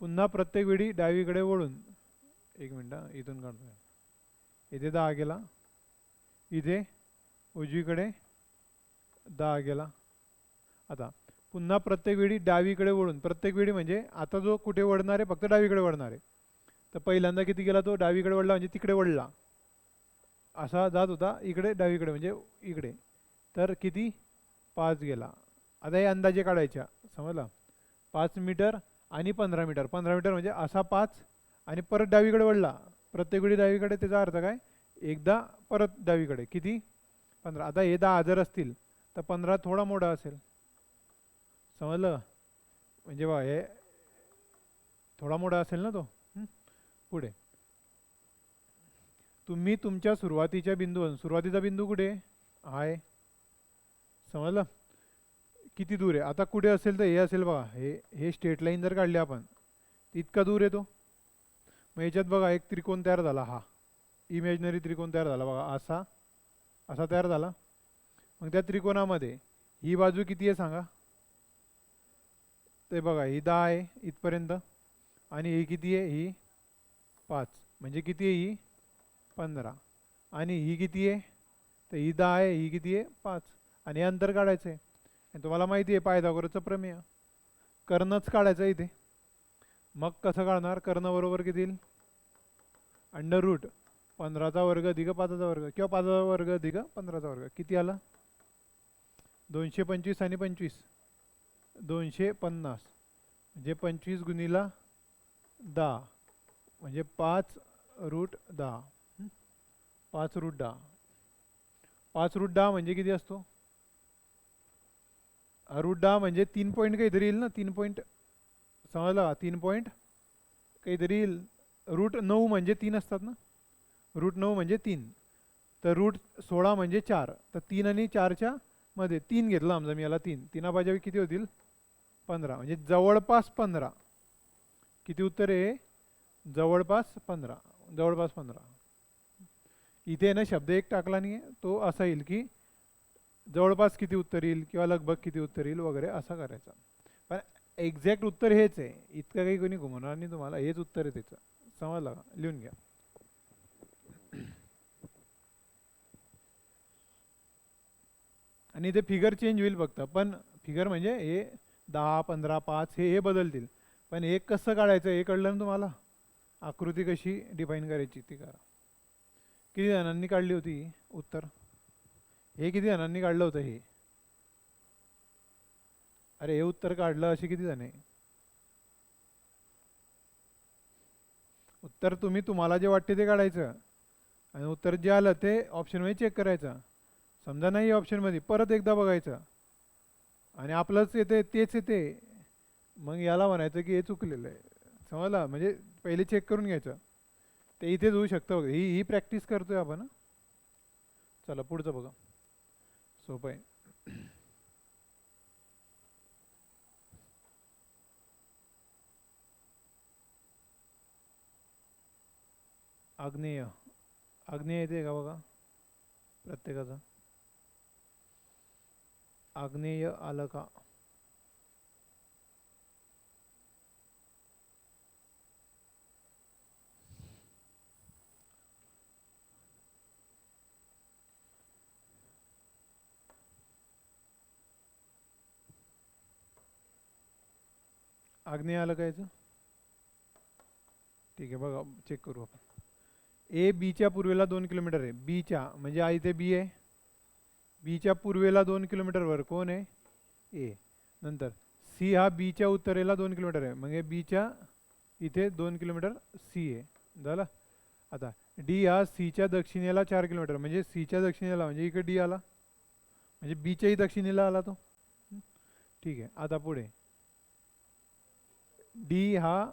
पुन्हा प्रत्येक वेळी डावीकडे वळून, एक मिनटं इथून काढतोय. इथे 10 गेला, इथे उजवीकडे 10 गेला. आता पुन्हा प्रत्येक वेळी डावीकडे वळून, प्रत्येक वेळी म्हणजे आता जो कुठे वळणार आहे फक्त डावीकडे वळणार आहे. तर पहिल्यांदा किती गेला तो, डावीकडे वळला म्हणजे तिकडे वळला, असा जात होता इकडे डावीकडे म्हणजे इकडे, तर किती 5 गेला. आता हे अंदाजे काढायच्या, समजला. 5 मीटर आणि 15 मीटर, 15 मीटर म्हणजे असा 5 आणि परत डावीकडे वळला, प्रत्येक वेळी डावीकडे, त्याचा अर्थ काय, एकदा परत डावीकडे, किती 15. आता हे 10 जर असतील तर 15 थोडा मोठा असेल, समजलं. म्हणजे बा हे थोडा मोठा असेल ना तो. पुढे तुम्ही तुमच्या सुरुवातीच्या बिंदूवरून, सुरुवातीचा बिंदू कुठे आहे समजलं, किती दूर आहे. आता कुठे असेल तर हे असेल बघा, हे स्ट्रेट लाईन जर काढली आपण इतका दूर येतो. मग याच्यात बघा एक त्रिकोण तयार झाला, हा इमॅजिनरी त्रिकोण तयार झाला बघा, असा असा तयार झाला. मग त्या त्रिकोणामध्ये ही बाजू किती आहे सांगा. ते बघा ही 10 आहे इथपर्यंत, आणि ही किती आहे, ही 5, म्हणजे किती आहे ही 15, आणि ही किती आहे, तर ही 10 आहे, ही किती आहे 5, आणि हे अंतर काढायचं आहे. आणि तुम्हाला माहिती आहे पायथागोरसचं प्रमेय, कर्णच काढायचं इथे. मग कसं काढणार, कर्ण बरोबर किती येईल, अंडर रूट 15चा वर्ग अधिक 5चा वर्ग, किंवा 5चा वर्ग अधिक 15चा वर्ग, किती आला 225 आणि 25 250, म्हणजे 25 गुणिला 10 म्हणजे 5 रूट 10, 5 रूट 10, 5 रूट 10 म्हणजे किती असतो, रूट 10 म्हणजे 3 पॉईंट काहीतरी येईल ना, 3 पॉईंट समजला, 3 पॉईंट काहीतरी येईल. रूट 9 म्हणजे 3 असतात ना, रूट 9 म्हणजे 3, तर रूट 16 म्हणजे 4, तर 3 आणि 4च्या मध्ये 3 घेतला आमचा मी, याला 3, 3 पाहिजे किती होतील 15, म्हणजे जवळपास 15. किती उत्तर आहे, जवळपास 15, जवळपास 15. इथे ना शब्द एक टाकला नाही, तो असा येईल की जवळपास किती उत्तर येईल किंवा लगभग किती उत्तर येईल वगैरे असा करायचा. पण एक्झॅक्ट उत्तर हेच आहे, इतकं काही कोणी घुमवणार नाही तुम्हाला, हेच उत्तर आहे त्याचं, समजलं का, लिहून घ्या. आणि ते फिगर चेंज होईल फक्त, पण फिगर म्हणजे हे 10 15 5 हे बदलतील, पण हे कसं काढायचं हे कळलं ना तुम्हाला, आकृती कशी डिफाईन करायची ती करा. किती जणांनी काढली होती उत्तर, हे किती जणांनी काढलं होतं हे, अरे हे उत्तर काढलं असे किती जण आहे. उत्तर तुम्ही तुम्हाला जे वाटते ते काढायचं, आणि उत्तर जे आलं ते ऑप्शनमध्ये चेक करायचं. समजा नाही ऑप्शनमध्ये परत एकदा बघायचं, आणि आपलंच येते तेच येते, मग याला म्हणायचं की हे चुकलेलं आहे, समजला. म्हणजे पहिले चेक करून घ्यायचं, ते इथेच होऊ शकतं. ही प्रॅक्टिस करतोय आपण. चला पुढचं बघा, सोपं आहे. आग्नेय, आग्नेय येते का बघा प्रत्येकाचा, आग्नेय आलं का, आग्नेय आलं का याचं, ठीक आहे बघा चेक करू आपण. ए बीच्या पूर्वेला 2 किलोमीटर आहे, बीच्या म्हणजे आई ते बी आहे, बीच्या पूर्वेला 2 किलोमीटरवर कोण आहे, ए. नंतर सी हा बीच्या उत्तरेला 2 किलोमीटर आहे, म्हणजे बीच्या इथे 2 किलोमीटर सी आहे, झालं. आता डी हा सीच्या दक्षिणेला 4 किलोमीटर, म्हणजे सीच्या दक्षिणेला म्हणजे इकडे डी आला, म्हणजे बीच्याही दक्षिणेला आला तो, ठीक आहे. आता पुढे डी हा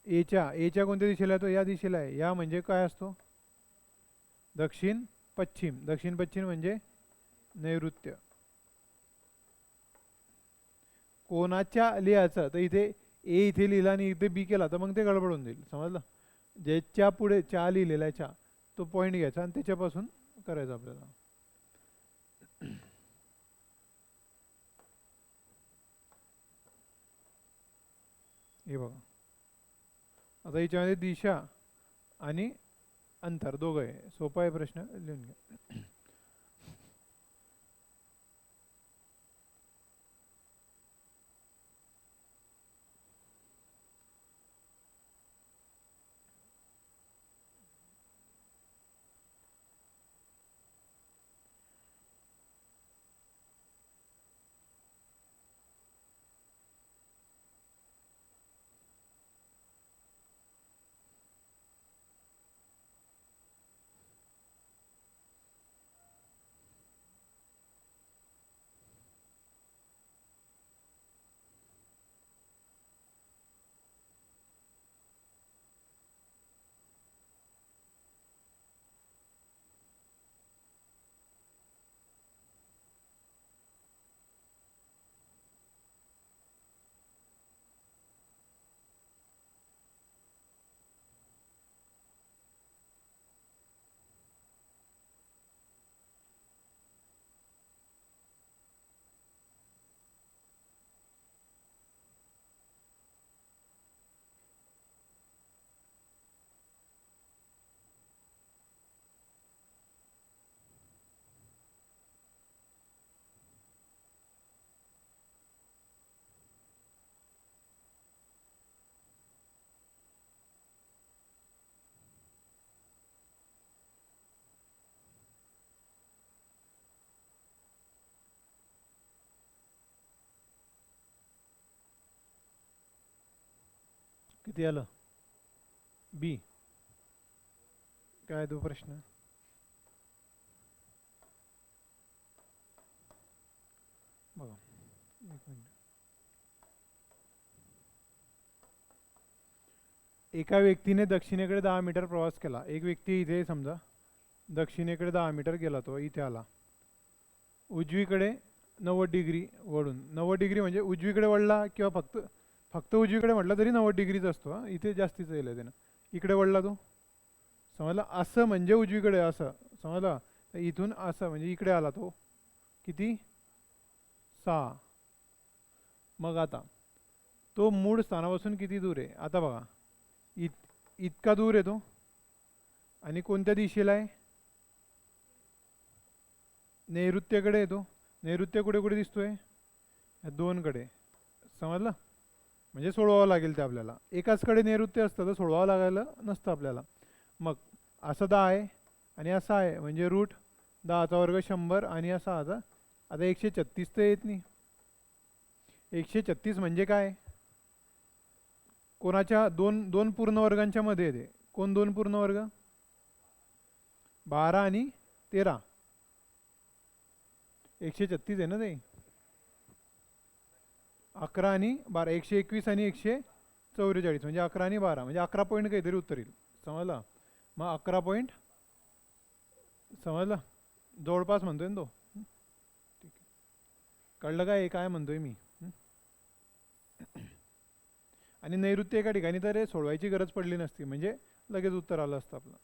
एच्या कोणत्या दिशेला आहे, तो या दिशेला आहे, या म्हणजे काय असतो दक्षिण पश्चिम, दक्षिण पश्चिम म्हणजे नैऋत्य. कोणाच्या लिहायचं तर इथे ए इथे लिहिला आणि इथे बी केला तर मग ते गडबडून देईल, समजलं. ज्याच्या पुढे चा लिहिलेला आहे, चा तो पॉईंट घ्यायचा आणि त्याच्यापासून करायचं आपल्याला. हे बघा आता याच्यामध्ये दिशा आणि अंतर दोघं आहे, सोपा आहे प्रश्न, लिहून घ्या. किती आलं? बी. काय तो प्रश्न? बघा एक मिनिट. एका व्यक्तीने दक्षिणेकडे 10 मीटर प्रवास केला. एक व्यक्ती इथे समजा दक्षिणेकडे 10 मीटर गेला, तो इथे आला. उजवीकडे 90 डिग्री वळून, 90 डिग्री म्हणजे उजवीकडे वळला किंवा फक्त फक्त उजवीकडे म्हटलं तरी 90 डिग्रीच असतो. हा इथे जास्तीचं येईल त्यानं. इकडे वळला तो, समजला? असं म्हणजे उजवीकडे असं, समजला? इथून असं म्हणजे इकडे आला तो, किती? 6. मग आता तो मूळ स्थानापासून किती दूर आहे? आता बघा, इतका दूर आहे तो, आणि कोणत्या दिशेला आहे? नैऋत्येकडे येतो. नैऋत्य कुठे कुठे दिसतोय? या दोनकडे, समजलं? म्हणजे सोडवावं लागेल ते आपल्याला. एकाच कडे नैऋत्य असतं तर सोडवावं लागायला नसतं आपल्याला. मग असं 10 आहे आणि असा आहे, म्हणजे रूट 10चा वर्ग 100 आणि असा आता. आता 136 तर येत नाही. 136 म्हणजे काय? कोणाच्या दोन दोन पूर्ण वर्गांच्या मध्ये येते. कोण दोन पूर्ण वर्ग? 12 आणि 13. 136 आहे ना ते. 11 आणि 12, 121 आणि 144, म्हणजे 11 आणि 12 म्हणजे 11 पॉईंट काहीतरी उत्तर येईल. समजलं? मग 11 पॉईंट, समजलं? जवळपास म्हणतोय ना तो. ठीक आहे, कळलं काय काय म्हणतोय मी? आणि नैऋत्य एका ठिकाणी तर सोडवायची गरज पडली नसती, म्हणजे लगेच उत्तर आलं असतं आपलं.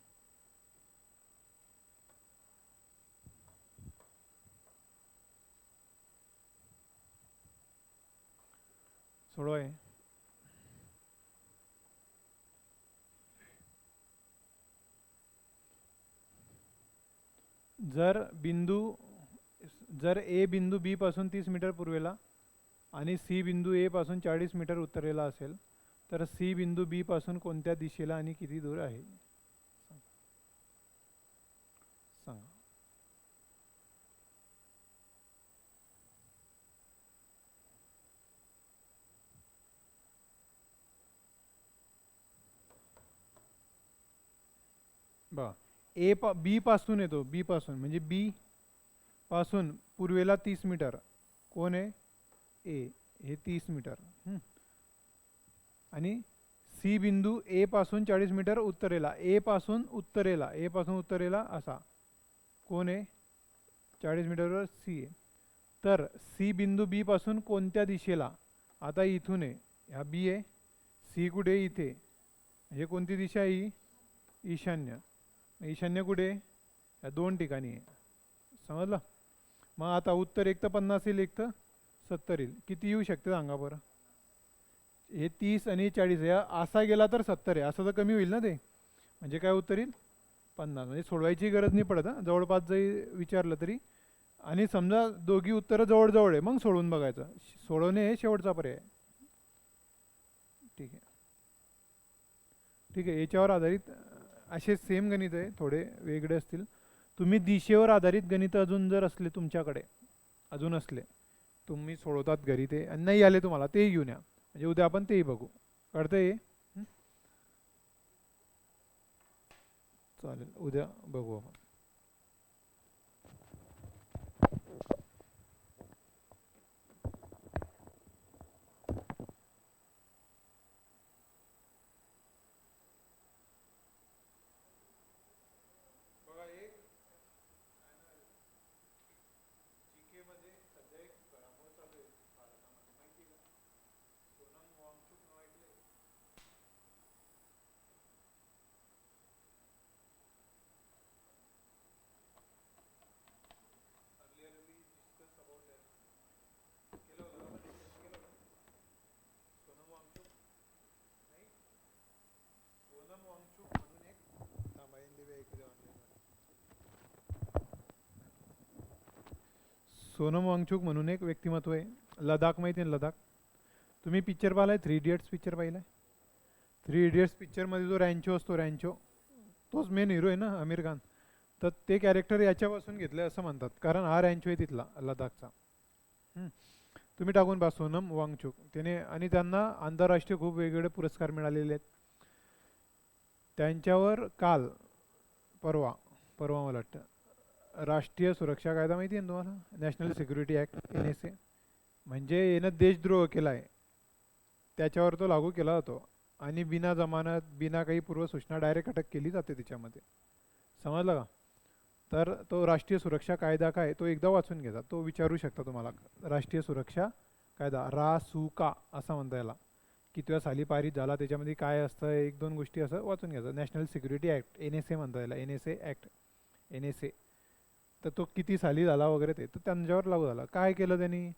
सोडवाय. जर ए बिंदू बी पासून 30 मीटर पूर्वेला आणि सी बिंदू ए पासून 40 मीटर उत्तरेला असेल, तर सी बिंदू बी पासून कोणत्या दिशेला आणि किती दूर आहे? सांगा. बघा, बी पासून येतो. बी पासून म्हणजे बी पासून पूर्वेला 30 मीटर कोण आहे? ए. हे 30 मीटर. आणि सी बिंदू ए पासून 40 मीटर उत्तरेला, ए पासून उत्तरेला असा कोण आहे? 40 मीटरवर सी आहे. तर सी बिंदू बी पासून कोणत्या दिशेला? आता इथून आहे, हा बी आहे, सी कुठे? इथे. हे कोणती दिशा आहे ही? ईशान्य. ईशान्य कुठे? या दोन ठिकाणी आहे. समजलं? मग आता उत्तर एक तर 50 येईल, एक तर 70 येईल. किती येऊ शकते सांगा बरं? हे 30 आणि 40 आहे. असा गेला तर 70 आहे, असं तर कमी होईल ना ते. म्हणजे काय उत्तर येईल? 50. म्हणजे सोडवायची गरज नाही पडत. जवळपास जरी विचारलं तरी. आणि समजा दोघी उत्तरं जवळजवळ आहे, मग सोडवून बघायचं. सोडवणे हे शेवटचा पर्याय. ठीक आहे, ठीक आहे. याच्यावर आधारित असे सेम गणित आहे, थोडे वेगळे असतील. तुम्ही दिशेवर आधारित गणित अजून जर असले तुमच्याकडे, अजून असले, तुम्ही सोडवतात घरी ते, आणि नाही आले तुम्हाला तेही घेऊन या, म्हणजे उद्या आपण तेही बघू. कळतंय? चालेल, उद्या बघू आपण. सोनम वांगचुक म्हणून एक व्यक्तिमत्व आहे. लडाख माहिती आहे? लडाख. तुम्ही पिक्चर पाहिलाय? 3 इडियट्स पिक्चर पाहिलाय? 3 इडियट्स पिक्चरमध्ये जो रॅन्चो असतो, रॅन्चो, तोच मेन हिरो आहे ना, आमिर खान. तर ते कॅरेक्टर याच्यापासून घेतलं असं म्हणतात, कारण हा रॅन्चो आहे तिथला, लडाखचा. तुम्ही टाकून पहा सोनम वांगचुक त्याने, आणि त्यांना आंतरराष्ट्रीय खूप वेगवेगळे पुरस्कार मिळालेले आहेत. त्यांच्यावर काल परवा परवा मला वाटतं राष्ट्रीय सुरक्षा कायदा माहिती आहे ना तुम्हाला, नॅशनल सिक्युरिटी ॲक्ट NSA, म्हणजे यानं देशद्रोह केला आहे त्याच्यावर तो लागू केला जातो, आणि बिना जमानत बिना काही पूर्वसूचना डायरेक्ट अटक केली जाते त्याच्यामध्ये. समजलं का? तर तो राष्ट्रीय सुरक्षा कायदा काय तो एकदा वाचून घ्यायचा, तो विचारू शकता तुम्हाला. राष्ट्रीय सुरक्षा कायदा RASUKA असं म्हणता याला, कितव्या साली पारित झाला, त्याच्यामध्ये काय असतं, एक दोन गोष्टी असं वाचून घ्यायचं. नॅशनल सिक्युरिटी ॲक्ट NSA म्हणता याला, NSA ॲक्ट NSA. तर तो किती साली झाला वगैरे ते तर त्यांच्यावर लागू झाला. काय केलं त्यांनी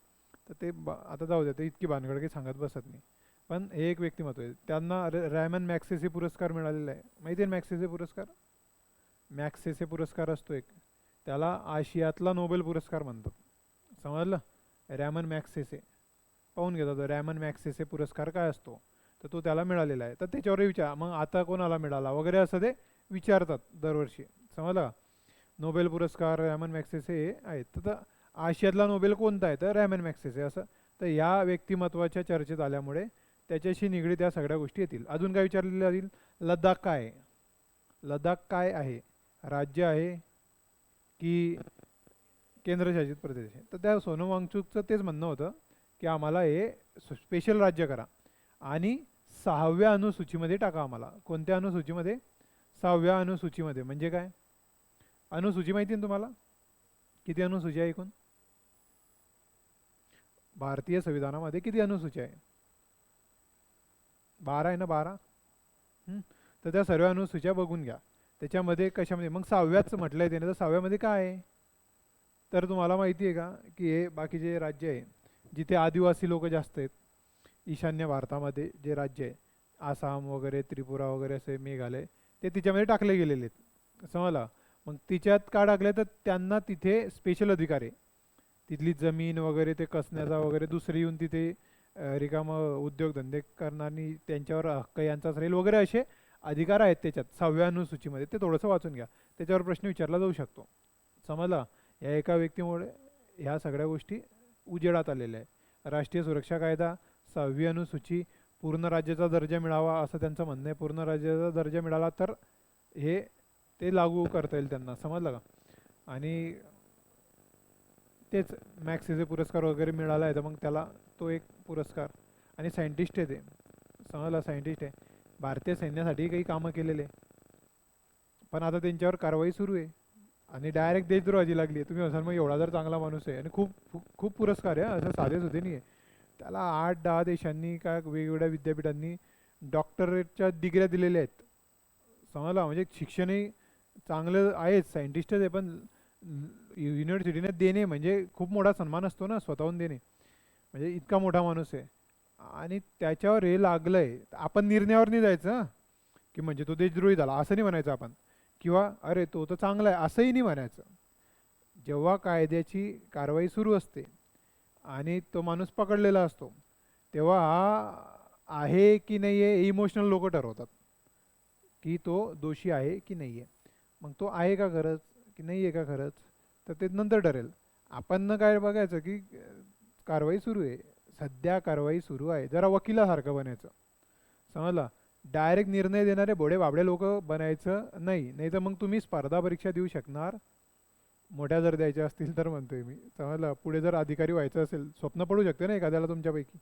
तर ते आता जाऊ द्या, ते इतकी भानगड काही सांगत बसत नाही. पण हे एक व्यक्तिमत्व आहे, त्यांना रॅमन मॅक्सेसे पुरस्कार मिळालेला आहे. माहिती आहे मॅक्सेसे पुरस्कार? मॅक्सेसे पुरस्कार असतो एक, त्याला आशियातला नोबेल पुरस्कार म्हणतात. समजलं? रॅमन मॅक्सेसे पाहून घेता, तो रॅमन मॅक्सेसे पुरस्कार काय असतो तर तो त्याला मिळालेला आहे. तर त्याच्यावरही विचार, मग आता कोणाला मिळाला वगैरे असं ते विचारतात दरवर्षी. समजलं का? नोबेल पुरस्कार रॅमन मॅक्सेसे हे आहेत. तर आशियातला नोबेल कोणता आहे तर रॅमन मॅक्सेसे असं. तर या व्यक्तिमत्वाच्या चर्चेत आल्यामुळे त्याच्याशी निगडीत या सगळ्या गोष्टी येतील. अजून काय विचारलेलं जाईल? लडाख काय आहे? लडाख काय आहे? राज्य आहे की केंद्रशासित प्रदेश आहे? तर त्या सोनम वांगचुकचं तेच म्हणणं होतं की आम्हाला हे स्पेशल राज्य करा आणि 6व्या अनुसूचीमध्ये टाका आम्हाला. कोणत्या अनुसूचीमध्ये? 6व्या अनुसूचीमध्ये. म्हणजे काय अनुसूची माहिती आहे तुम्हाला? किती अनुसूची आहे एकूण भारतीय संविधानामध्ये? किती अनुसूची आहे? 12 आहे ना, 12. तर त्या सर्व अनुसूच्या बघून घ्या. त्याच्यामध्ये कशामध्ये मग 6व्याच म्हटलं आहे त्याने, तर 6व्यामध्ये काय आहे तर तुम्हाला माहिती आहे का की हे बाकीचे राज्य आहे जिथे आदिवासी लोक जास्त आहेत, ईशान्य भारतामध्ये जे राज्य आहे आसाम वगैरे, त्रिपुरा वगैरे, असे मेघालय, ते तिच्यामध्ये टाकले गेलेले आहेत. समजला? मग तिच्यात का टाकले तर त्यांना तिथे स्पेशल अधिकार आहे. तिथली जमीन वगैरे ते कसण्याचा वगैरे, दुसरे येऊन तिथे रिकामं उद्योगधंदे करणारी त्यांच्यावर हक्क यांचाच राहील वगैरे, असे अधिकार आहेत त्याच्यात 6व्या अनुसूचीमध्ये. ते थोडंसं वाचून घ्या, त्याच्यावर प्रश्न विचारला जाऊ शकतो. समजला? या एका व्यक्तीमुळे ह्या सगळ्या गोष्टी उजेडात आलेल्या आहे. राष्ट्रीय सुरक्षा कायदा, 6वी अनुसूची, पूर्ण राज्याचा दर्जा मिळावा असं त्यांचं म्हणणं आहे. पूर्ण राज्याचा दर्जा मिळाला तर हे ते लागू करता येईल त्यांना. समजलं का? आणि तेच मॅक्सेसे पुरस्कार वगैरे मिळाला आहे तर मग त्याला तो एक पुरस्कार. आणि सायंटिस्ट आहे ते. समजला? सायंटिस्ट आहे, भारतीय सैन्यासाठी काही कामं केलेले, पण आता त्यांच्यावर कारवाई सुरू आहे आणि डायरेक्ट देशद्रोहाची लागली आहे. तुम्ही असाल मग एवढा जर चांगला माणूस आहे आणि खूप खूप पुरस्कार आहे, असं साधे सुधे नाही आहे. त्याला 8-10 देशांनी काय वेगवेगळ्या विद्यापीठांनी डॉक्टरेटच्या डिग्र्या दिलेल्या आहेत. समजला? म्हणजे शिक्षणही चांगलं आहेच, सायंटिस्टच आहे, पण युनिव्हर्सिटीने देणे म्हणजे खूप मोठा सन्मान असतो ना, स्वतःहून देणे. म्हणजे इतका मोठा माणूस आहे आणि त्याच्यावर हे लागलं आहे. आपण निर्णयावर नाही जायचं की म्हणजे तो देशद्रोही झाला असं नाही म्हणायचं आपण, किंवा अरे तो तर चांगला आहे असंही नाही म्हणायचं. जेव्हा कायद्याची कारवाई सुरू असते आणि तो माणूस पकडलेला असतो तेव्हा हा आहे की नाही आहे इमोशनल लोक ठरवतात की तो दोषी आहे की नाही आहे. मग तो आहे का खरंच की नाही आहे का खरंच तर ते नंतर ठरेल. आपण काय बघायचं की कारवाई सुरू आहे, सध्या कारवाई सुरू आहे, जरा वकिलासारखं बनायचं. समजला? डायरेक्ट निर्णय देणारे भोडे बाबडे लोक बनायचं नाही. नाही तर मग तुम्ही स्पर्धा परीक्षा देऊ शकणार, मोठ्या जर द्यायच्या असतील तर म्हणतोय मी. समजलं? पुढे जर अधिकारी व्हायचं असेल, स्वप्न पडू शकते ना एखाद्याला तुमच्यापैकी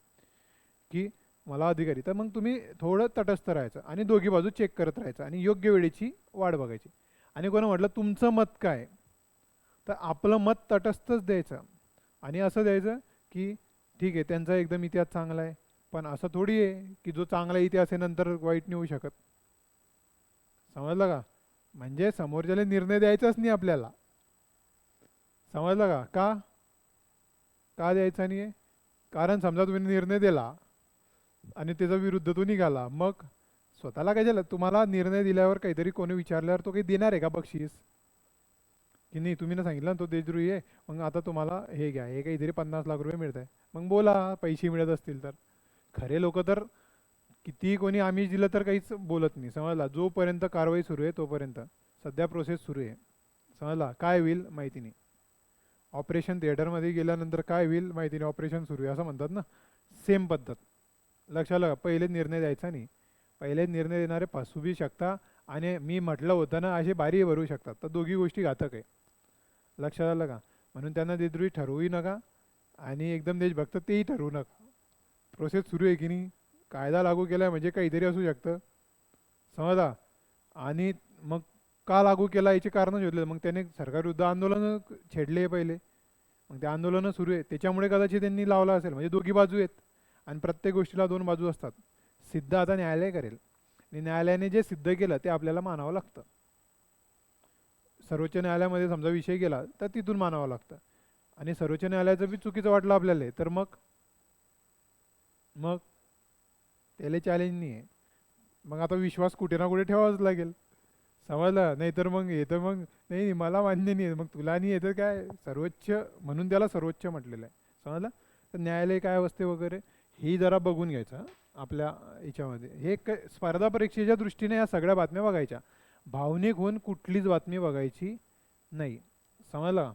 की मला अधिकारी, तर मग तुम्ही थोडं तटस्थ राहायचं आणि दोघी बाजू चेक करत राहायचं आणि योग्य वेळेची वाट बघायची. आणि कोणी म्हटलं तुमचं मत काय तर आपलं मत तटस्थच द्यायचं आणि असं द्यायचं की ठीक आहे त्यांचा एकदम इतिहास चांगला आहे, पण असं थोडी आहे की जो चांगला इतिहास आहे नंतर वाईट नाही होऊ शकत. समजलं का? म्हणजे समोरच्याला निर्णय द्यायचाच नाही आपल्याला. समजलं का? का का द्यायचा नाही आहे? कारण समजा तुम्ही निर्णय दिला आणि त्याचा विरुद्ध तो निघाला, मग स्वतःला काय झालं, तुम्हाला निर्णय दिल्यावर काहीतरी कोणी विचारल्यावर तो काही देणार आहे का बक्षीस की नाही? तुम्ही ना सांगितलं ना तो देशद्रोही आहे, मग आता तुम्हाला हे घ्या, हे काहीतरी 50 लाख रुपये मिळत आहे, मग बोला पैसे मिळत असतील तर. खरे लोक तर कितीही कोणी आमिष दिलं तर काहीच बोलत नाही. समजला? जोपर्यंत कारवाई सुरू आहे तोपर्यंत. सध्या प्रोसेस सुरू आहे. समजला? काय होईल माहिती नाही. ऑपरेशन थिएटरमध्ये गेल्यानंतर काय होईल माहिती नाही, ऑपरेशन सुरू आहे असं म्हणतात ना, सेम पद्धत. लक्षात आलं का? पहिले निर्णय द्यायचा नाही. पहिले निर्णय देणारे फसू बी शकता आणि मी म्हटलं होतं ना असे बारी भरू शकतात. तर दोघी गोष्टी घातक आहे. लक्षात आलं का? म्हणून त्यांना देशद्रोही ठरवूही नका आणि एकदम देशभक्त तेही ठरवू नका. प्रोसेस सुरू आहे की नाही, कायदा लागू केला म्हणजे काहीतरी असू शकतं, समजा. आणि मग का लागू केला याचे कारण शोधले, मग त्याने सरकारविरुद्ध आंदोलन छेडले पहिले, मग ते आंदोलनं सुरू आहे त्याच्यामुळे कदाचित त्यांनी लावला असेल. म्हणजे दोघी बाजू आहेत आणि प्रत्येक गोष्टीला दोन बाजू असतात. सिद्ध आता न्यायालय करेल आणि न्यायालयाने जे सिद्ध केलं ते आपल्याला मानावं लागतं. सर्वोच्च न्यायालयामध्ये समजा विषय गेला तर तिथून मानावं लागतं आणि सर्वोच्च न्यायालयाचं बी चुकीचं वाटलं आपल्याला तर मग मग त्याला चॅलेंज नाही आहे. मग आता विश्वास कुठे ना कुठे ठेवावाच लागेल, समजलं. नाही तर मग येतं मग नाही नाही मला मान्य नाही आहे, मग तुला नाही येतं काय, सर्वोच्च म्हणून त्याला सर्वोच्च म्हटलेलं आहे, समजलं. तर न्यायालय काय असते वगैरे ही जरा बघून घ्यायचं आपल्या याच्यामध्ये. हे स्पर्धा परीक्षेच्या दृष्टीने या सगळ्या बातम्या बघायच्या, भावनिक होऊन कुठलीच बातमी बघायची नाही, समजलं.